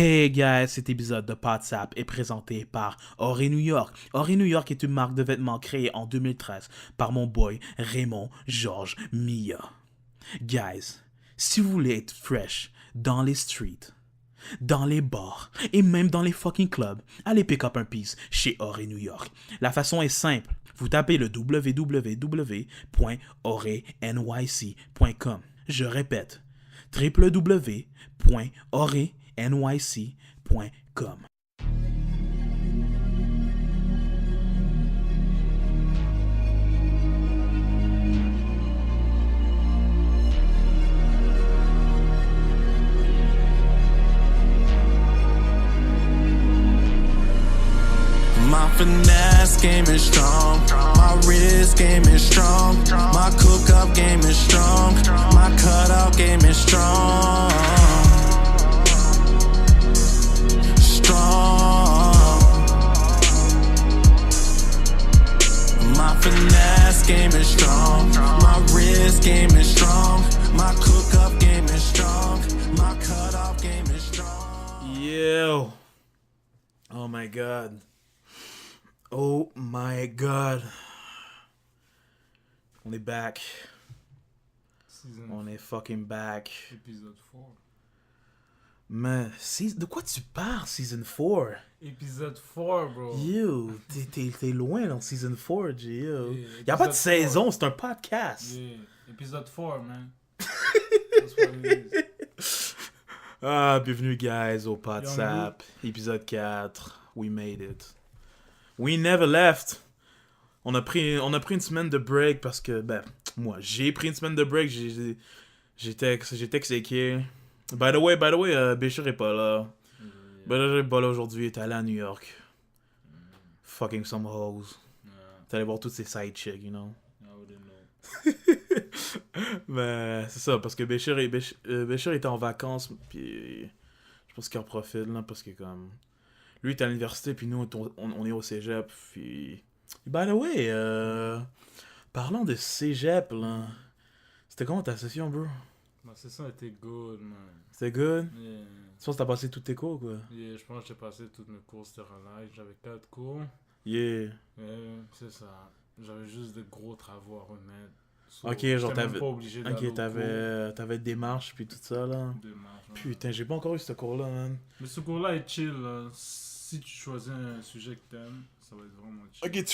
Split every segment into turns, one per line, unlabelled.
Hey guys, cet épisode de PodSap est présenté par Oré New York. Oré New York est une marque de vêtements créée en 2013 par mon boy Raymond Georges Mia. Guys, si vous voulez être fresh dans les streets, dans les bars et même dans les fucking clubs, allez pick up un piece chez Oré New York. La façon est simple. Vous tapez le www.orenyc.com. Je répète, www.orenyc.com.
My finesse game is strong. My wrist game is strong. My cook-up game is strong. My cut-out game is strong. Strong. My finesse game is strong. My wrist game is strong. My cook-up game is strong. My cut-off game is strong.
Yo. Oh my god. Oh my god. On est back. On est fucking back.
Épisode 4.
Mais, de quoi tu parles, Season 4?
Épisode 4, bro.
Yo, t'es loin dans Season 4, G, yo.
Yeah,
Y'a pas de
épisode
saison,
4.
c'est un podcast.
Yeah. Épisode 4, man. That's what it is.
Ah, bienvenue, guys, au PodSap. Épisode 4. We made it. We never left. On a pris une semaine de break parce que, moi, j'ai pris une semaine de break. J'étais exécuté. By the way, Béchir est pas là. Béchir est pas là aujourd'hui. Il est allé à New York. Fucking some hoes. T'es allé voir toutes ces side chicks, you know.
I wouldn't know.
Mais c'est ça, parce que Béchir était en vacances, puis je pense qu'il en profite, là, parce que comme... Lui, il est à l'université, puis nous, on est au cégep, puis... By the way, parlons de cégep, là. C'était comment ta session, bro?
Ma session était good, man.
C'était good?
Yeah.
Tu penses que t'as passé toutes tes cours, quoi?
Yeah, je pense que j'ai passé toutes mes cours, c'était relax. J'avais 4 cours.
Yeah.
C'est ça. J'avais juste de gros travaux à remettre. So,
Ok, genre
j'étais même
t'avais...
pas obligé d'aller
Ok,
au cours.
t'avais démarche, puis tout ça, là.
Démarche, ouais.
Putain, j'ai pas encore eu ce cours-là, man.
Mais ce cours-là est chill, là. Si tu choisis un sujet que t'aimes, ça va être vraiment chill.
Ok,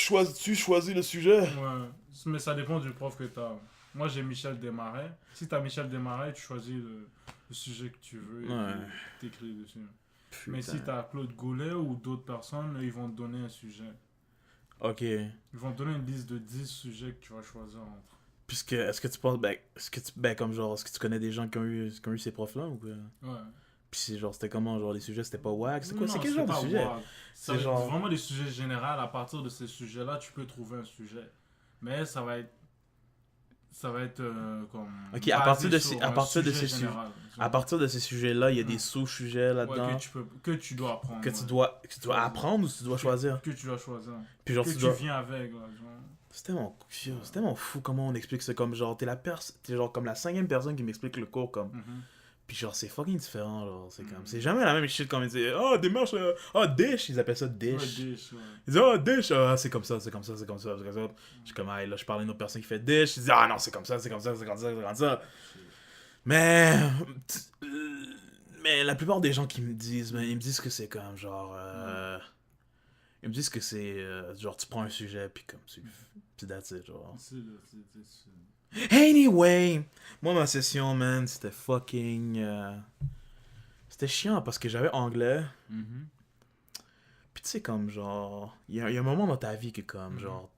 tu choisis le sujet?
Ouais, mais ça dépend du prof que t'as. Moi, j'ai Michel Desmarais. Si t'as Michel Desmarais, tu choisis le sujet que tu veux
Ouais.
et t'écris dessus.
Putain.
Mais si t'as Claude Goulet ou d'autres personnes, ils vont te donner un sujet.
Ok.
Ils vont te donner une liste de 10 sujets que tu vas choisir entre.
Puisque, est-ce que tu penses, est-ce que tu connais des gens qui ont eu ces profs-là ou quoi?
Ouais.
Puis c'est genre, c'était comment, genre, les sujets, c'était pas wack? C'est quoi,
Non,
c'est quel genre de
pas
sujet?
wack.
C'est
C'est
genre-
vraiment des sujets généraux. À partir de ces sujets-là, tu peux trouver un sujet. Mais ça va être comme...
Ok, à
basé
partir de
sur
ces-
un
à partir de
sujet
ces
général.
À partir de ces sujets-là, il y a des
Ouais.
sous-sujets là-dedans
Que tu dois apprendre.
que
ouais.
tu dois apprendre ou tu dois choisir?
Que tu dois choisir.
Puis genre,
Que
tu
tu
dois...
viens avec, là, genre.
C'est tellement fou comment on explique ça, comme genre, t'es genre comme la 5e personne qui m'explique le cours, comme...
Mhm.
Puis genre, c'est fucking différent, genre, c'est comme...
Mhm.
C'est jamais la même shit comme ils disent, démarche, dish, ils appellent ça dish.
Ouais, dish, ouais.
Ils disent, dish, c'est comme ça. Je suis comme, là, je parle à une autre personne qui fait dish. Ils disent, non, c'est comme ça. Mais la plupart des gens qui me disent, ils me disent que c'est comme, genre, ils me disent que c'est, genre, tu prends un sujet, puis comme, puis that's it, genre.
C'est.
Anyway, moi, ma session, man, c'était fucking... C'était chiant, parce que j'avais anglais.
Mhm.
Puis tu sais, comme genre, il y a un moment dans ta vie que comme, genre,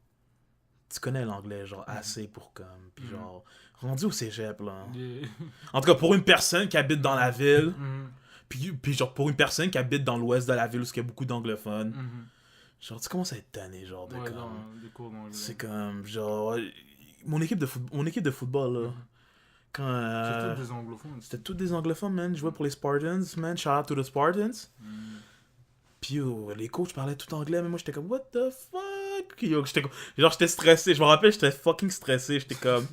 tu connais l'anglais, genre, assez pour comme, puis genre, rendu au cégep, là.
Yeah.
En tout cas, pour une personne qui habite dans la ville,
Mhm.
puis genre, pour une personne qui habite dans l'ouest de la ville où il y a beaucoup d'anglophones,
Mhm.
genre, tu commences à être tanné, genre, de
Ouais,
comme...
dans des cours d'anglais.
C'est comme, genre, mon équipe de football, là, quand...
C'est tous des anglophones.
C'était tous des anglophones, man, je jouais pour les Spartans, man, shout out to the Spartans.
Mhm.
Puis yo, les coachs parlaient tout anglais, mais moi j'étais comme, what the fuck? Yo, j'étais stressé, je me rappelle, j'étais fucking stressé, j'étais comme,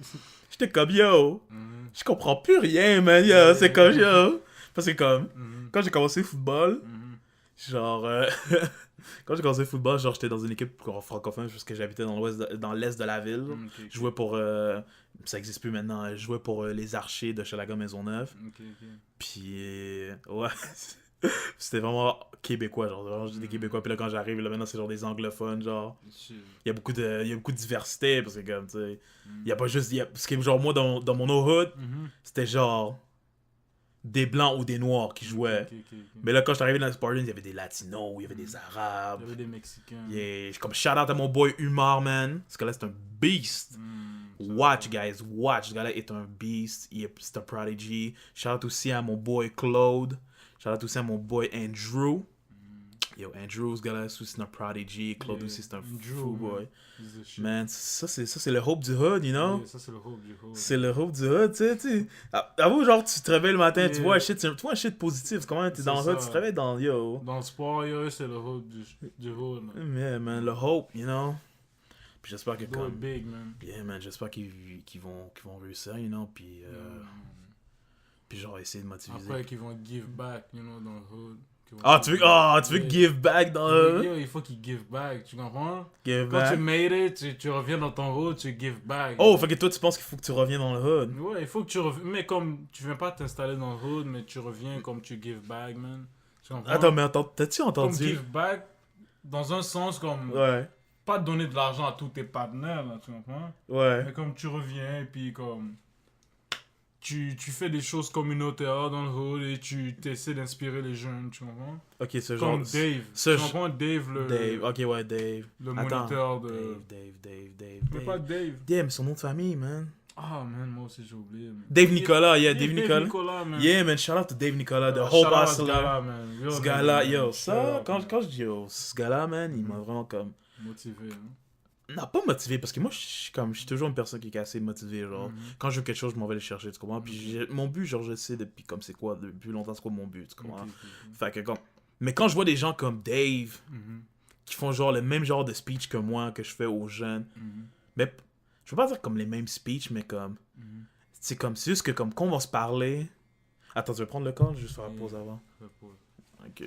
yo,
Mhm.
je comprends plus rien, man, yo, c'est comme, yo. Parce que comme,
Mhm.
quand j'ai commencé le football,
Mhm.
genre, quand j'ai commencé le football, genre, j'étais dans une équipe francophone parce que j'habitais dans l'est de la ville.
Ok, ok.
Je jouais pour, ça existe plus maintenant, je jouais pour les Archers de Chalaga Maisonneuve.
Ok, ok.
Puis, ouais, c'était vraiment québécois, genre, vraiment, j'étais québécois. Puis là, quand j'arrive, là, maintenant, c'est genre des anglophones, genre.
Shit.
Il y a beaucoup de diversité, parce que, comme, tu sais,
Mhm.
il y a pas juste, parce que, genre, moi, dans mon hood,
Mhm.
c'était genre des blancs ou des noirs qui jouaient.
Ok, ok, ok.
Mais là, quand je suis arrivé dans le Spartans, il y avait des Latinos, il y avait des
Il
Arabes.
y avait des Mexicains.
Yeah. Comme shout out à mon boy Umar, man. Ce gars-là, c'est un beast. Watch, guys, watch. Ce gars-là est un beast. C'est un prodigy. Shout out aussi à mon boy Claude. Shout out aussi à mon boy Andrew. Yo, Andrew, ce gars-là, c'est un prodigy. Claude
Yeah,
aussi, c'est un
Andrew,
fou,
man.
boy.
He's the shit.
Man, ça, c'est le hope du hood, you know?
Yeah, ça, c'est le hope du hood.
C'est le hope du hood, tu sais. Avoue, genre, tu te réveilles le matin, tu
Yeah.
vois un shit positif. Comment t'es
C'est
dans le hood,
ça.
tu te réveilles dans, yo.
Dans le sport, yo, c'est le hope du hood, man.
Yeah, man, le hope, you know? Puis j'espère que
Do
comme...
it big, man.
Yeah, man, j'espère qu'ils vont réussir, you know, puis genre essayer de motiver.
Après, qu'ils vont give back, you know, dans le hood.
Tu veux give back dans
Yo, il faut qu'ils give back, tu comprends?
give
Quand
back?
tu made it, tu reviens dans ton hood, tu give back.
Oh, fait que toi, tu penses qu'il faut que tu reviennes dans le hood.
Ouais, il faut que tu reviennes. Mais comme tu viens pas t'installer dans le hood, mais tu reviens comme tu give back, man. Tu comprends?
Attends, mais attends, t'as-tu
Comme
entendu?
give back, dans un sens, comme
Ouais,
pas donner de l'argent à tous tes partenaires, là, tu comprends?
ouais.
Mais comme tu reviens, et puis comme. Tu fais des choses communautaires dans le hood et tu essaies d'inspirer les jeunes, tu comprends?
Ok, ce genre...
Comme Dave.
ce
Tu
genre-
comprends Dave, le,
Dave, ok, ouais, Dave.
le
Attends.
moniteur de.
Dave.
Mais pas Dave.
Yeah, mais son nom de famille, man.
Ah, man, moi aussi j'ai oublié. Man.
Dave Nicolas, yeah, Dave Nicolas.
man.
Yeah, man, shout out to Dave Nicolas, the
Shout
whole
out à ce
hustler.
gars-là, man. Real
Ce
nigga,
gars-là,
man.
yo,
Shout
ça,
out,
quand
man.
je dis yo, ce gars-là, man, il m'a vraiment comme...
Motivé, hein.
Non, pas motivé, parce que moi, je suis toujours une personne qui est assez motivée, genre. Quand je veux quelque chose, je m'en vais le chercher, tu comprends? Puis mon but, genre, je sais depuis, comme c'est quoi, depuis longtemps, c'est quoi mon but, tu comprends?
Ok, ok.
Fait que comme... Mais quand je vois des gens comme Dave,
Mhm,
qui font genre le même genre de speech que moi, que je fais aux jeunes,
mhm,
mais je veux pas dire comme les mêmes speeches, mais comme...
mhm.
C'est juste que comme quand on va se parler... Attends, tu veux prendre le call? Juste faire la pause avant.
Fais pause.
Ok.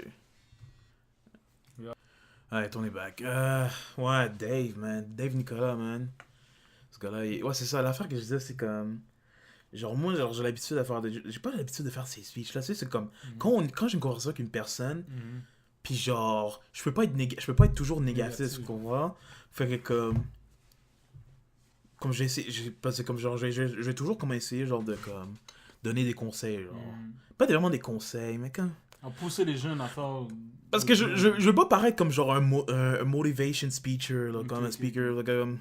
Yeah.
Alright, on est back. Ouais, Dave, man. Dave Nicolas, man. Ce gars-là, ouais, c'est ça. L'affaire que je disais, c'est comme... Genre, moi, genre, j'ai l'habitude de faire... J'ai pas l'habitude de faire ces speeches-là. Tu sais, c'est comme... Quand j'ai une conversation avec une personne,
Mhm.
puis genre... Je peux pas être toujours négatif,
Négatif.
tu comprends? Fait que comme... Comme j'ai essayé... Parce que comme genre, je vais toujours comme essayer, genre, de comme... Donner des conseils, genre.
Mhm.
Pas vraiment des conseils, mais comme...
À pousser les jeunes à faire.
Parce que je veux pas paraître comme genre un motivation speaker, là,
Ok,
comme un
ok.
speaker, là, comme...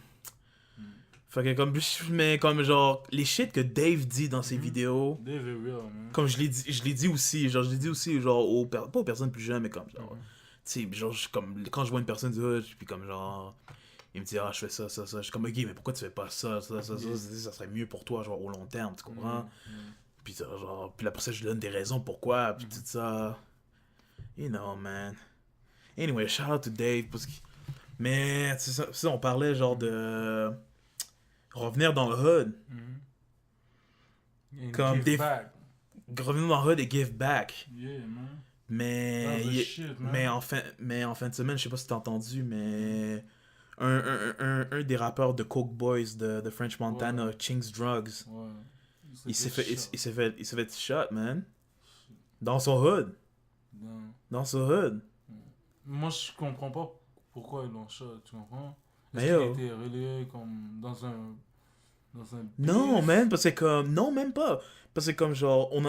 Fait que comme, mais comme genre, les shit que Dave dit dans ses vidéos,
Dave est real, man.
comme je l'ai dit aussi, genre pas aux personnes plus jeunes, mais comme genre,
Mhm.
tu sais, genre, comme, quand je vois une personne du hood, puis comme genre, il me dit, ah, je fais ça, je suis comme, ok, mais pourquoi tu fais pas ça, ça serait mieux pour toi, genre, au long terme, tu comprends?
Mhm.
Puis genre, puis après ça, je lui donne des raisons pourquoi, puis tout ça. You know, man. Anyway, shout out to Dave, parce que... Mais, c'est ça, on parlait genre de... Revenir dans le hood.
And
Comme
give
des-
back.
Revenir dans le hood et give back.
Yeah, man.
Mais...
That's the shit, man.
mais en fin de semaine, je sais pas si t'as entendu, mais... Un des rappeurs de Coke Boys de French Montana, Chinks Drugs,
Ouais.
il s'est
C'était
fait shot, man. Dans son hood.
Non.
Dans son hood.
Moi, je comprends pas pourquoi ils l'ont shot, tu comprends?
Mais
Est-ce
yo.
qu'il a été relayé comme dans un
Non,
beef?
man, parce que comme... Non, même pas. Parce que comme, genre, on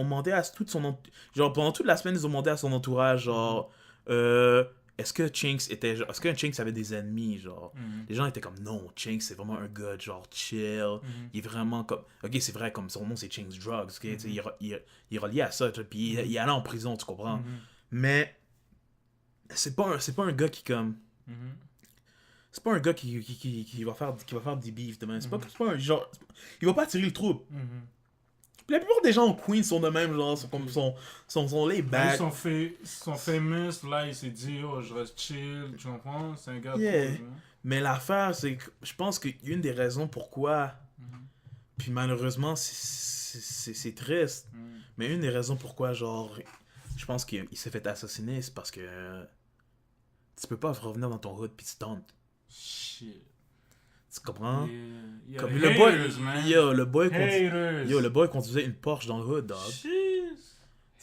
demandait à toute son... Genre, pendant toute la semaine, ils ont demandé à son entourage, genre... Est-ce que Chinks avait des ennemis, genre...
Mhm.
Les gens étaient comme, non, Chinks, c'est vraiment un gars, genre, chill.
Mhm.
Il est vraiment comme... Ok, c'est vrai, comme son nom, c'est Chinks Drugs, ok? Tu sais, il est relié à ça, tu sais, puis il est allé en prison, tu comprends?
Mhm.
Mais... C'est pas un gars qui, comme...
Mhm.
C'est pas un gars qui va faire des beefs demain. C'est pas un genre... Il va pas attirer le trouble.
Mhm.
La plupart des gens au Queens sont de même, genre, sont comme, sont laid
Là,
back.
ils sont famous, là, il s'est dit, oh, je reste chill, tu comprends? C'est un gars
Yeah.
cool, hein.
Mais l'affaire, c'est que je pense qu'une des raisons pourquoi,
Mhm.
Puis malheureusement, c'est triste. Mais une des raisons pourquoi, genre, je pense qu'il s'est fait assassiner, c'est parce que tu peux pas revenir dans ton hood puis tu tentes.
Shit.
Tu comprends?
Yeah.
Comme
Yeah,
le boy,
haters, man.
le boy conduisait une Porsche dans le hood, dog.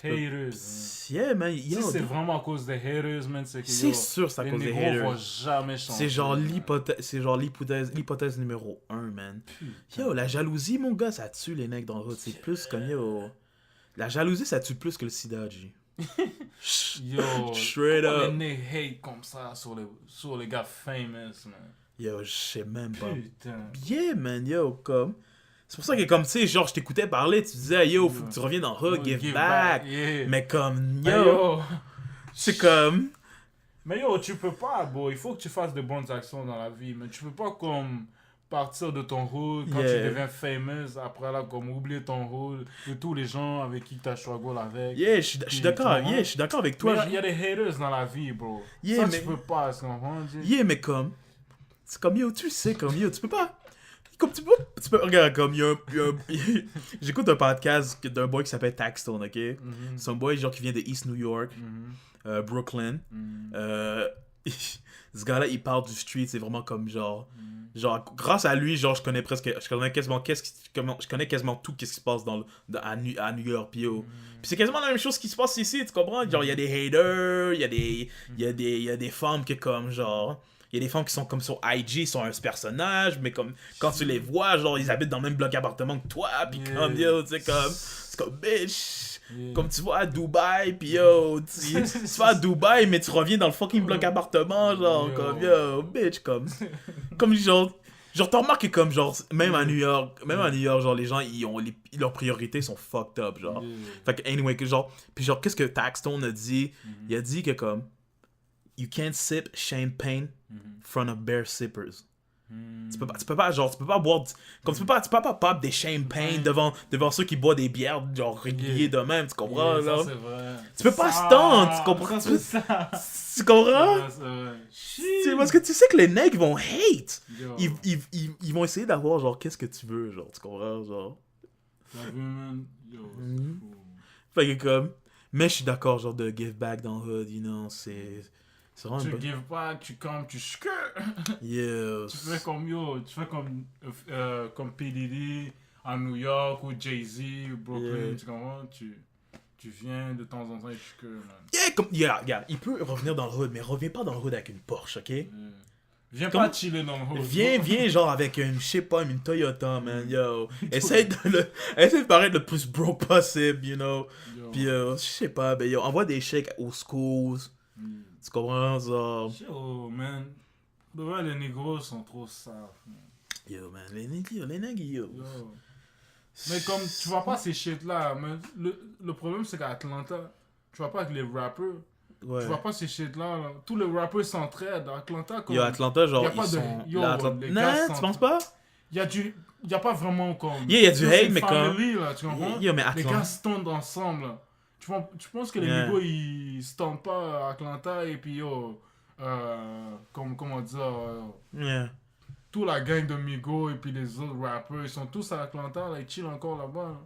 Haters.
Yeah, man.
Si
Yo,
c'est vraiment à cause des haters, man, c'est que
c'est sûr c'est à
les
cause des
négros vont
haters.
jamais changer.
C'est genre l'hypothèse numéro 1, man.
Putain.
Yo, la jalousie, mon gars, ça tue les mecs dans le hood. C'est plus comme, yo... La jalousie, ça tue plus que le sida, G.
Yo,
Straight
pourquoi
up.
les nègres hate comme ça sur les gars famous, man.
Yo, je sais même pas.
Putain.
Yeah, man, yo, comme... C'est pour ça que, comme, tu sais, genre, je t'écoutais parler, tu disais, yo, faut que tu reviennes dans le hood, give back.
Yeah.
Mais comme,
Mais
yo, c'est comme...
Mais yo, tu peux pas, bro. Il faut que tu fasses de bonnes actions dans la vie. Mais tu peux pas, comme, partir de ton hood quand
Yeah.
tu deviens famous. Après, là, comme, oublier ton hood de tous les gens avec qui t'as struggle avec.
Yeah, je suis d'accord,
tu comprends?
yeah, je suis d'accord avec toi.
Il y a des haters dans la vie, bro.
Yeah,
Ça,
mais-
tu peux pas, tu comprends?
Yeah, mais comme... C'est comme, yo, tu sais, comme, yo, tu peux pas... Comme, tu peux regarde, comme, j'écoute un podcast d'un boy qui s'appelle Taxstone, ok?
Mhm.
C'est un boy, genre, qui vient de East New York,
Mhm.
Brooklyn.
Mhm.
Ce gars-là, il parle du street, c'est vraiment comme, genre...
Mhm.
Genre, grâce à lui, genre, je connais quasiment tout ce qui se passe à New York, puis yo. Puis c'est quasiment la même chose qui se passe ici, tu comprends? Genre, il y a des haters, il y a des femmes qui, comme, genre... Il y a des femmes qui sont comme sur IG, sont un personnage, mais comme, quand tu les vois, genre, ils habitent dans le même bloc appartement que toi, puis
Yeah.
comme, yo, tu sais, comme... C'est comme, bitch...
Yeah.
Comme tu vas à Dubaï, puis yo, tu vas à Dubaï, mais tu reviens dans le fucking bloc appartement, genre,
Yo.
comme, yo, bitch, comme genre, t'as remarqué comme, genre, même à New York, genre, les gens, leurs priorités sont fucked up, genre.
Yeah.
Fait que, anyway, que genre, puis genre, qu'est-ce que Taxstone a dit? Il a dit que, comme, you can't sip champagne in front of bear sippers. Tu peux pas boire, comme tu peux pas pop des champagne devant ceux qui boivent des bières, genre, réguliers de même, tu comprends,
Yeah,
genre?
ça, c'est vrai.
Tu peux pas
Ça,
stunt, tu comprends?
ça, c'est ça.
Tu comprends?
Ouais, c'est vrai.
C'est parce que tu sais que les nègres vont hate.
Yo.
Ils vont essayer d'avoir, genre, qu'est-ce que tu veux, genre, tu comprends, genre.
T'as vu, man? Yo,
Mhm.
c'est
Fait que comme, mais je suis d'accord, genre, de give back dans le hood, you know, c'est vraiment
Tu
une bonne...
give back, tu comme, tu skr.
Yes.
Tu fais comme P. Diddy à New York ou Jay-Z ou Brooklyn,
Yeah.
tu comprends? Tu viens de temps en temps et tu skr, man.
Yeah, comme, yeah, il peut revenir dans le hood, mais reviens pas dans le hood avec une Porsche, ok?
Yeah. Viens
Comment-
pas chiller dans le hood.
Viens, genre, avec une, je sais pas, une Toyota, man, yo. Essaye de paraître le plus broke possible, you know.
Yo.
Puis, je sais pas, ben, yo, envoie des chèques aux schools,
Mm.
tu comprends, genre.
Yo, man. De vrai, les négros sont trop safe, man.
Yo, man, les nègres, yo.
Yo. Mais comme tu vois pas ces shit-là, mais le problème c'est qu'à Atlanta, tu vois pas avec les rappers,
Ouais.
tu vois pas ces shit-là, là. Tous les rappers s'entraident. À Atlanta, comme...
Yo, Atlanta, genre,
y a pas
ils
de-
sont...
yo,
là, Atlanta...
les
Non,
gars
tu
sont-
penses pas?
Il y a pas vraiment comme...
Yeah, il y a du
Yo,
hate,
c'est une
mais comme-
family, là, tu comprends?
Yo, mais
Les
Atlanta...
gars standent ensemble, là. Tu penses que les
Yeah.
négros, ils standent pas à Atlanta et puis yo... comment dire...
Yeah.
toute la gang de Migos et puis les autres rappers, ils sont tous à Atlanta, là, ils chillent encore là-bas. Là.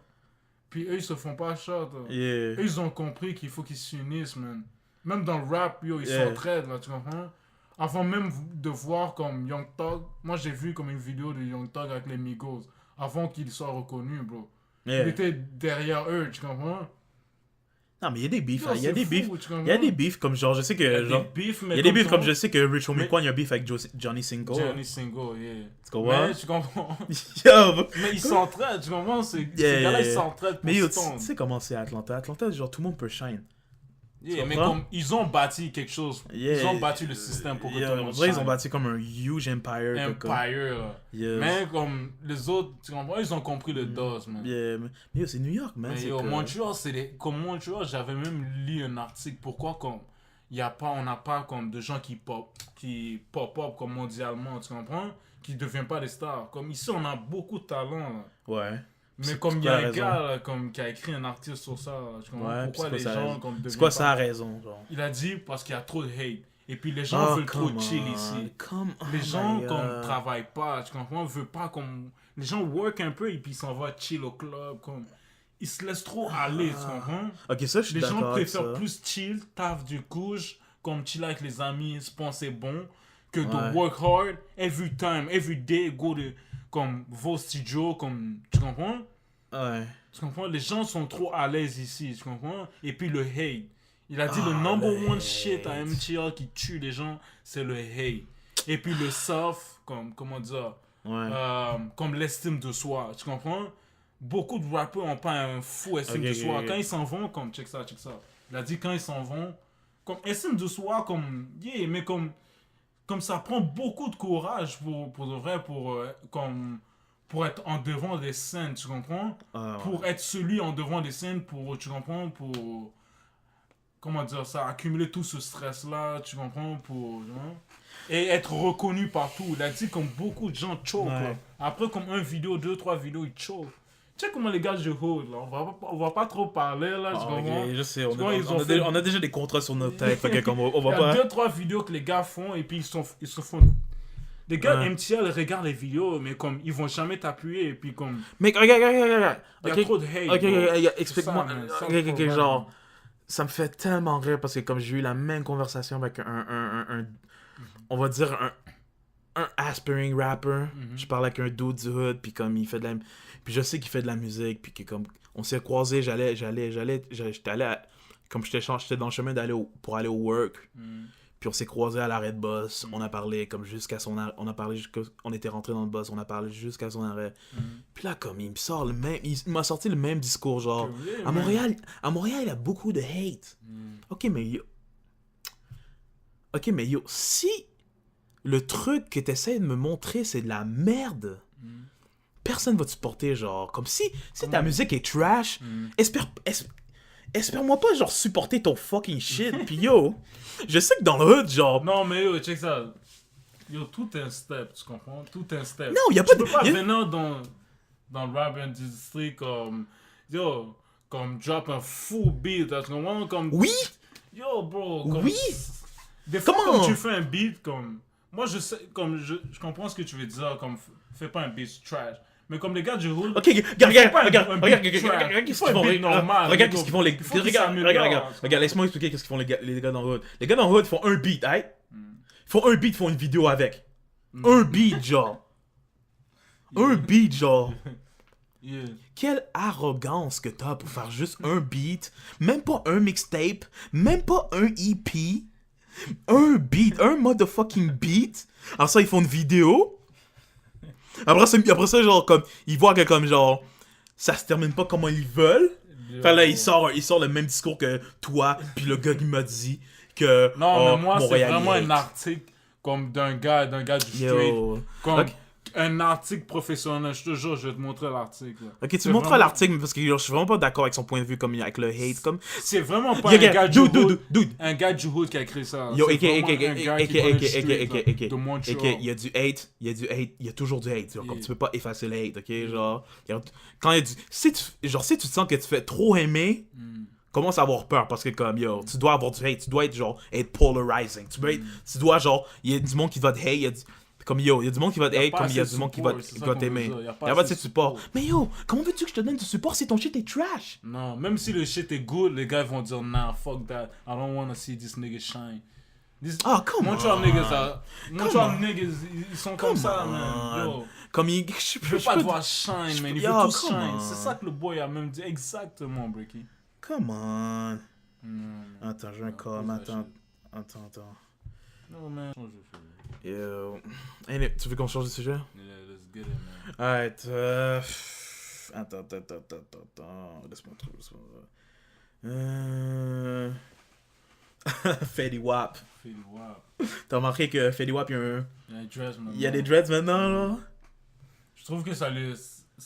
Puis eux, ils se font pas shot. Là.
Yeah.
Eux, ils ont compris qu'il faut qu'ils s'unissent, man. Même dans le rap, yo, ils
Yeah.
s'entraident, là, tu comprends? Avant même de voir comme Young Thug, moi j'ai vu comme une vidéo de Young Thug avec les Migos, avant qu'il soit reconnu, bro.
Yeah.
Il était derrière eux, tu comprends?
Non, mais il y a des beefs,
Yo,
hein. Il y a
c'est
des
fou,
beefs.
tu comprends?
Il y a des beefs, comme genre, je sais
Il y a
que, genre...
des beefs, mais
Il y a des beefs comme
ton-
je sais que Rich Homie
Mais-
Quan, il y a un beef avec Johnny Cinco.
Johnny Single, yeah.
Tu comprends?
Mais tu comprends?
Yo,
Mais ils s'entraident, tu comprends? Ces
Yeah.
gars-là, ils s'entraident pour
mais yo,
se tondre.
tu sais comment c'est à Atlanta? Atlanta, genre, tout le monde peut shine.
Yeah,
Tu
mais
comprends?
comme ils ont bâti quelque chose,
Yeah.
ils ont bâti le système pour que
Yeah,
tout le
on
monde
dirait qu'ils ont
shine.
bâti comme un huge empire. que comme-
Empire, là.
Yes.
Mais comme les autres, tu comprends, ils ont compris le dose, man.
Yeah, mais yo, c'est New York, man.
Mais
c'est
yo,
que-
Montreal, comme Montreal, j'avais même lu un article. Pourquoi comme on n'a pas comme de gens qui pop up comme mondialement, tu comprends? Qui ne deviennent pas des stars. Comme ici, on a beaucoup de talent, là.
Ouais.
Mais
C'est
comme il y
quoi
a
la
un
raison?
gars là, comme, qui a écrit un article sur ça, là, tu comprends?
Ouais,
Pourquoi
puis
les
c'est quoi sa
gens
raison?
comme
C'est
deviennent
quoi
pas-
sa raison, genre?
Il a dit parce qu'il y a trop de hate. Et puis les gens veulent trop
come
chill
on.
ici.
Oh
Les
my
gens
God.
comme travaillent pas, tu comprends? Veulent pas comme les gens work un peu et puis ils s'en vont chill au club comme ils se laissent trop aller, tu comprends?
Ok, ça, je suis
Les gens
d'accord avec
préfèrent
ça.
plus chill, taf du couche, comme chill avec les amis, se penser bon, que de
Ouais.
work hard every time, every day, go de comme vos studios, comme tu comprends?
Ouais.
Tu comprends? Les gens sont trop à l'aise ici, tu comprends? Et puis le hate. Il a dit le
Ah,
number
le
one shit à
hate.
MTL qui tue les gens, c'est le hate. Et puis le self, comme, comment dire,
Ouais.
comme l'estime de soi, tu comprends? Beaucoup de rappeurs n'ont pas un fou estime
Ok,
de soi.
ok.
Quand ils s'en vont, comme, check ça. Il a dit quand ils s'en vont, comme estime de soi, comme, yeah, mais comme ça prend beaucoup de courage pour de vrai, pour être en devant des scènes, tu comprends?
Ah, ouais.
Pour être celui en devant des scènes, pour, tu comprends? Pour, comment dire ça, accumuler tout ce stress-là, tu comprends? Pour, tu vois? Et être reconnu partout. Il a dit comme beaucoup de gens choke,
Ouais.
là. Après, comme un vidéo, 2-3 vidéos, ils choke. Tu sais comment les gars de Hood, là, on va pas trop parler, là, tu
Ah,
comprends?
ok, je sais,
Tu vois, ils ont fait-
on a déjà des contrats sur notre tête, fait que comme on
Il y
va
a
pas...
2-3 vidéos que les gars font et puis ils se font. Les gars
Ouais.
MTL regardent les vidéos, mais comme ils vont jamais t'appuyer et puis comme
Mec, regarde.
il y a
Ok,
trop de hate.
ok,
bro.
explique-moi.
C'est ça, man, ça,
Ok,
le
ok,
problème.
genre, ça me fait tellement rire parce que comme j'ai eu la même conversation avec on va dire un aspiring rapper. Je parlais avec un dude du hood, puis comme il fait de la... Puis je sais qu'il fait de la musique, puis que comme on s'est croisés, j'étais allé comme j'étais dans le chemin pour aller au work. Puis on s'est croisés à l'arrêt de bus, on a parlé comme jusqu'à son arrêt, on était rentré dans le bus, on a parlé jusqu'à son arrêt. Puis là comme il me sort le même, il m'a sorti le même discours genre
Yeah,
à
man.
Montréal il y a beaucoup de hate. OK mais yo, si le truc que t'essaies de me montrer c'est de la merde, personne va te supporter genre comme si ta musique est trash, espère-moi pas genre supporter ton fucking shit. Puis yo, je sais que dans le hood genre
Non, mais yo, check ça. Yo, tout un step, tu comprends? Tout un step.
non, il y a
Tu
pas
peux pas
de
venir dans le rap industry comme yo, comme drop un full beat, tu comprends? Comme
Oui,
yo, bro, comme,
oui.
Des fois,
Comment?
comme tu fais un beat, comme moi je sais, comme je comprends ce que tu veux dire, comme fais pas un beat trash. Mais comme les gars du hood,
OK, regarde
Regarde
qu'est-ce qu'ils font. Regarde qu'est-ce qu'ils font les regarde, laisse-moi expliquer qu'est-ce qu'ils font les gars dans le hood. Les gars dans le hood font un beat, hein? Ils font un beat, font une vidéo avec. Un beat genre. Un beat genre.
Yeah.
Quelle arrogance que t'as pour faire juste un beat, même pas un mixtape, même pas un EP, un beat, un motherfucking beat. Alors ça, ils font une vidéo. Après ça, genre, comme, ils voient que, comme, genre, ça se termine pas comme ils veulent. Fait là, il sort le même discours que toi, puis le gars qui m'a dit que.
Non,
oh,
mais moi, c'est
Montréal,
vraiment
il
un
hate.
article comme d'un gars du street.
Yo.
Comme
Ok.
un article professionnel. Je te jure, je vais te montrer l'article.
Ok, tu
C'est
me montres
vraiment-
l'article, parce que genre, je suis vraiment pas d'accord avec son point de vue, comme avec le hate, comme.
C'est vraiment pas
Yo,
un gars du hood.
dude.
Un gars du hood qui a écrit ça.
Yo,
C'est
ok,
vraiment un gars qui connaît le street, là, de Montreal.
il y a du hate, il y a toujours du hate, genre, comme
Yeah.
tu peux pas effacer le hate, ok, genre, quand il y a du, si tu te sens que tu fais trop aimer, commence à avoir peur, parce que comme, yo, tu dois avoir du hate, tu dois être polarizing, tu dois, genre, il y a du monde qui va te hate, il y a du monde qui va te hate,
pas
comme il y a
assez
du
de
monde qui
support,
va
c'est ça qu'on veut
t'aimer.
dire,
Il y a pas assez de support.
support.
Mais yo, comment veux-tu que je te donne du support si ton shit est trash?
Non, même si le shit est good, les gars vont dire nah, fuck that. I don't wanna see this nigga shine.
Oh, come
Montreal
on.
Montreal niggas, ils sont comme ça, man. Yo,
Comme
je veux pas te voir shine, man. Il veut
Yo,
tous
come
shine.
on.
C'est ça que le boy a même dit exactement, Breaky.
Come on.
Non,
Attends, j'ai un com, attends.
non, man.
Yo. Hey, tu veux qu'on change de sujet?
Yeah, let's get it, man.
Alright, attends. Laisse-moi trouver. Fetty Wap.
Feel wow.
T'as remarqué que Fetty Wap, il y a des dreads maintenant, là?
Je trouve que ça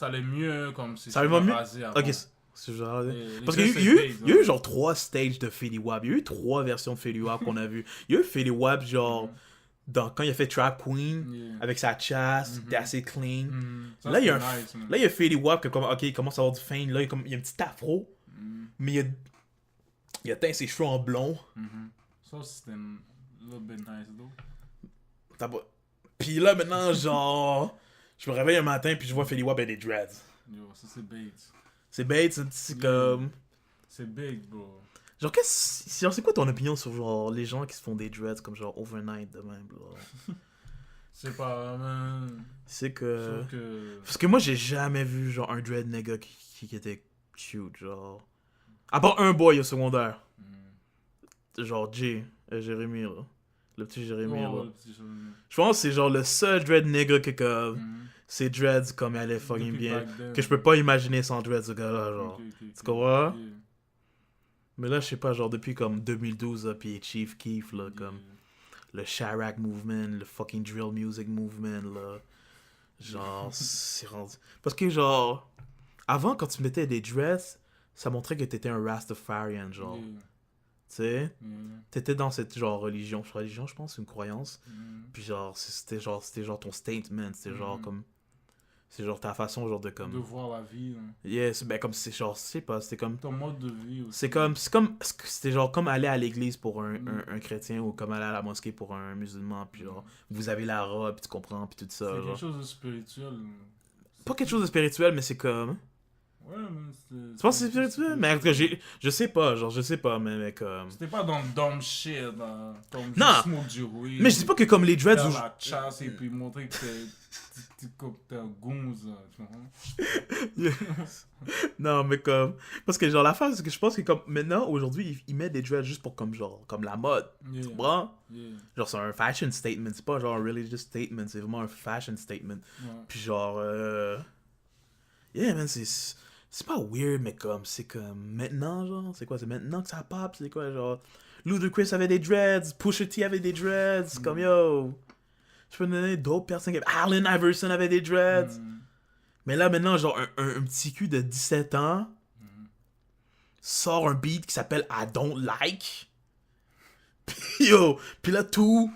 allait mieux comme si
Ça lui va mieux?
rasé avant.
Ok, c'est genre...
Les
Parce qu'il
dreads,
y a eu
c'est base,
genre 3 stages de Fetty Wap. Il y a eu 3 versions de Fetty Wap qu'on a vu. Il y a eu Fetty Wap, genre, quand il a fait Trap Queen,
Yeah.
avec sa chasse, c'était assez clean.
Ça,
Là, il y a
c'était nice, man.
Là, il y a Fetty Wap, que ok, il commence à avoir du fame. Là, il y a un petit afro. Mais il a teint ses cheveux en blond.
Ça, c'était... little bit nice, though.
T'as pas... Puis là, maintenant, genre... Je me réveille un matin, puis je vois Fetty Wap et des dreads.
Yo, ça c'est Bates.
C'est bête, c'est comme...
C'est big, bro.
Genre, c'est quoi ton opinion sur, genre, les gens qui se font des dreads comme, genre, overnight de même, là?
C'est pas...
C'est que...
Sauf que...
Parce que moi, j'ai jamais vu, genre, un dread nigga qui était cute, genre... À part un boy au secondaire. Genre, Jérémy, là. Le petit Jérémy, là.
le petit Jérémy.
Je pense que c'est, genre, le seul dread nigga que, comme... Ses dreads, comme, elle est fucking
Depuis
bien.
back then.
Que je peux pas imaginer sans dreads, ce gars-là, genre.
Ok,
Tu comprends?
Yeah.
Mais là, je sais pas, genre, depuis, comme, 2012, là, pis Chief Keef, là, comme... Le Chirac movement, le fucking drill music movement, là. Genre, c'est rendu... Parce que, genre, avant, quand tu mettais des dreads, ça montrait que t'étais un Rastafarian, genre.
Yeah.
Tu sais?
Yeah.
T'étais dans cette, genre, religion, je pense, une croyance.
Mm.
Puis, genre, c'était genre ton statement, c'était genre comme... C'est genre ta façon, genre, de comme...
De voir la vie, hein.
Yes, ben, comme, c'est genre, je sais pas, c'était comme...
Ton mode de vie aussi.
C'était genre comme aller à l'église pour un chrétien ou comme aller à la mosquée pour un musulman, puis genre, vous avez la robe, puis tu comprends, puis tout ça.
C'est
Genre.
quelque chose de spirituel.
Pas quelque chose de spirituel, mais c'est comme...
Ouais, mais c'est...
Tu penses que c'est spirituel? Mais en tout cas, je sais pas, genre, je sais pas, mais comme...
C'était pas dans le dumb shit, comme
Non.
juste smoke du weed.
Mais je dis pas que comme les dreads...
Faire
Où...
la chasse et puis montrer que t'es un gonze, tu comprends?
Non, mais comme... Parce que genre, la phase, c'est que je pense que comme... Maintenant, aujourd'hui, ils mettent des dreads juste pour comme genre, comme la mode.
Yeah.
Tu comprends?
Yeah.
Genre, c'est un fashion statement, c'est pas genre un religious statement, c'est vraiment un fashion statement.
Ouais.
Puis genre... Yeah, man, c'est pas weird, mais comme, c'est comme, maintenant, genre, c'est quoi, c'est maintenant que ça pop, c'est quoi, genre, Ludacris avait des dreads, Pusha T avait des dreads, comme, yo, je peux donner d'autres personnes, qui Allen Iverson avait des dreads, mais là, maintenant, genre, un petit cul de 17 ans sort un beat qui s'appelle I Don't Like, puis yo, puis là, tous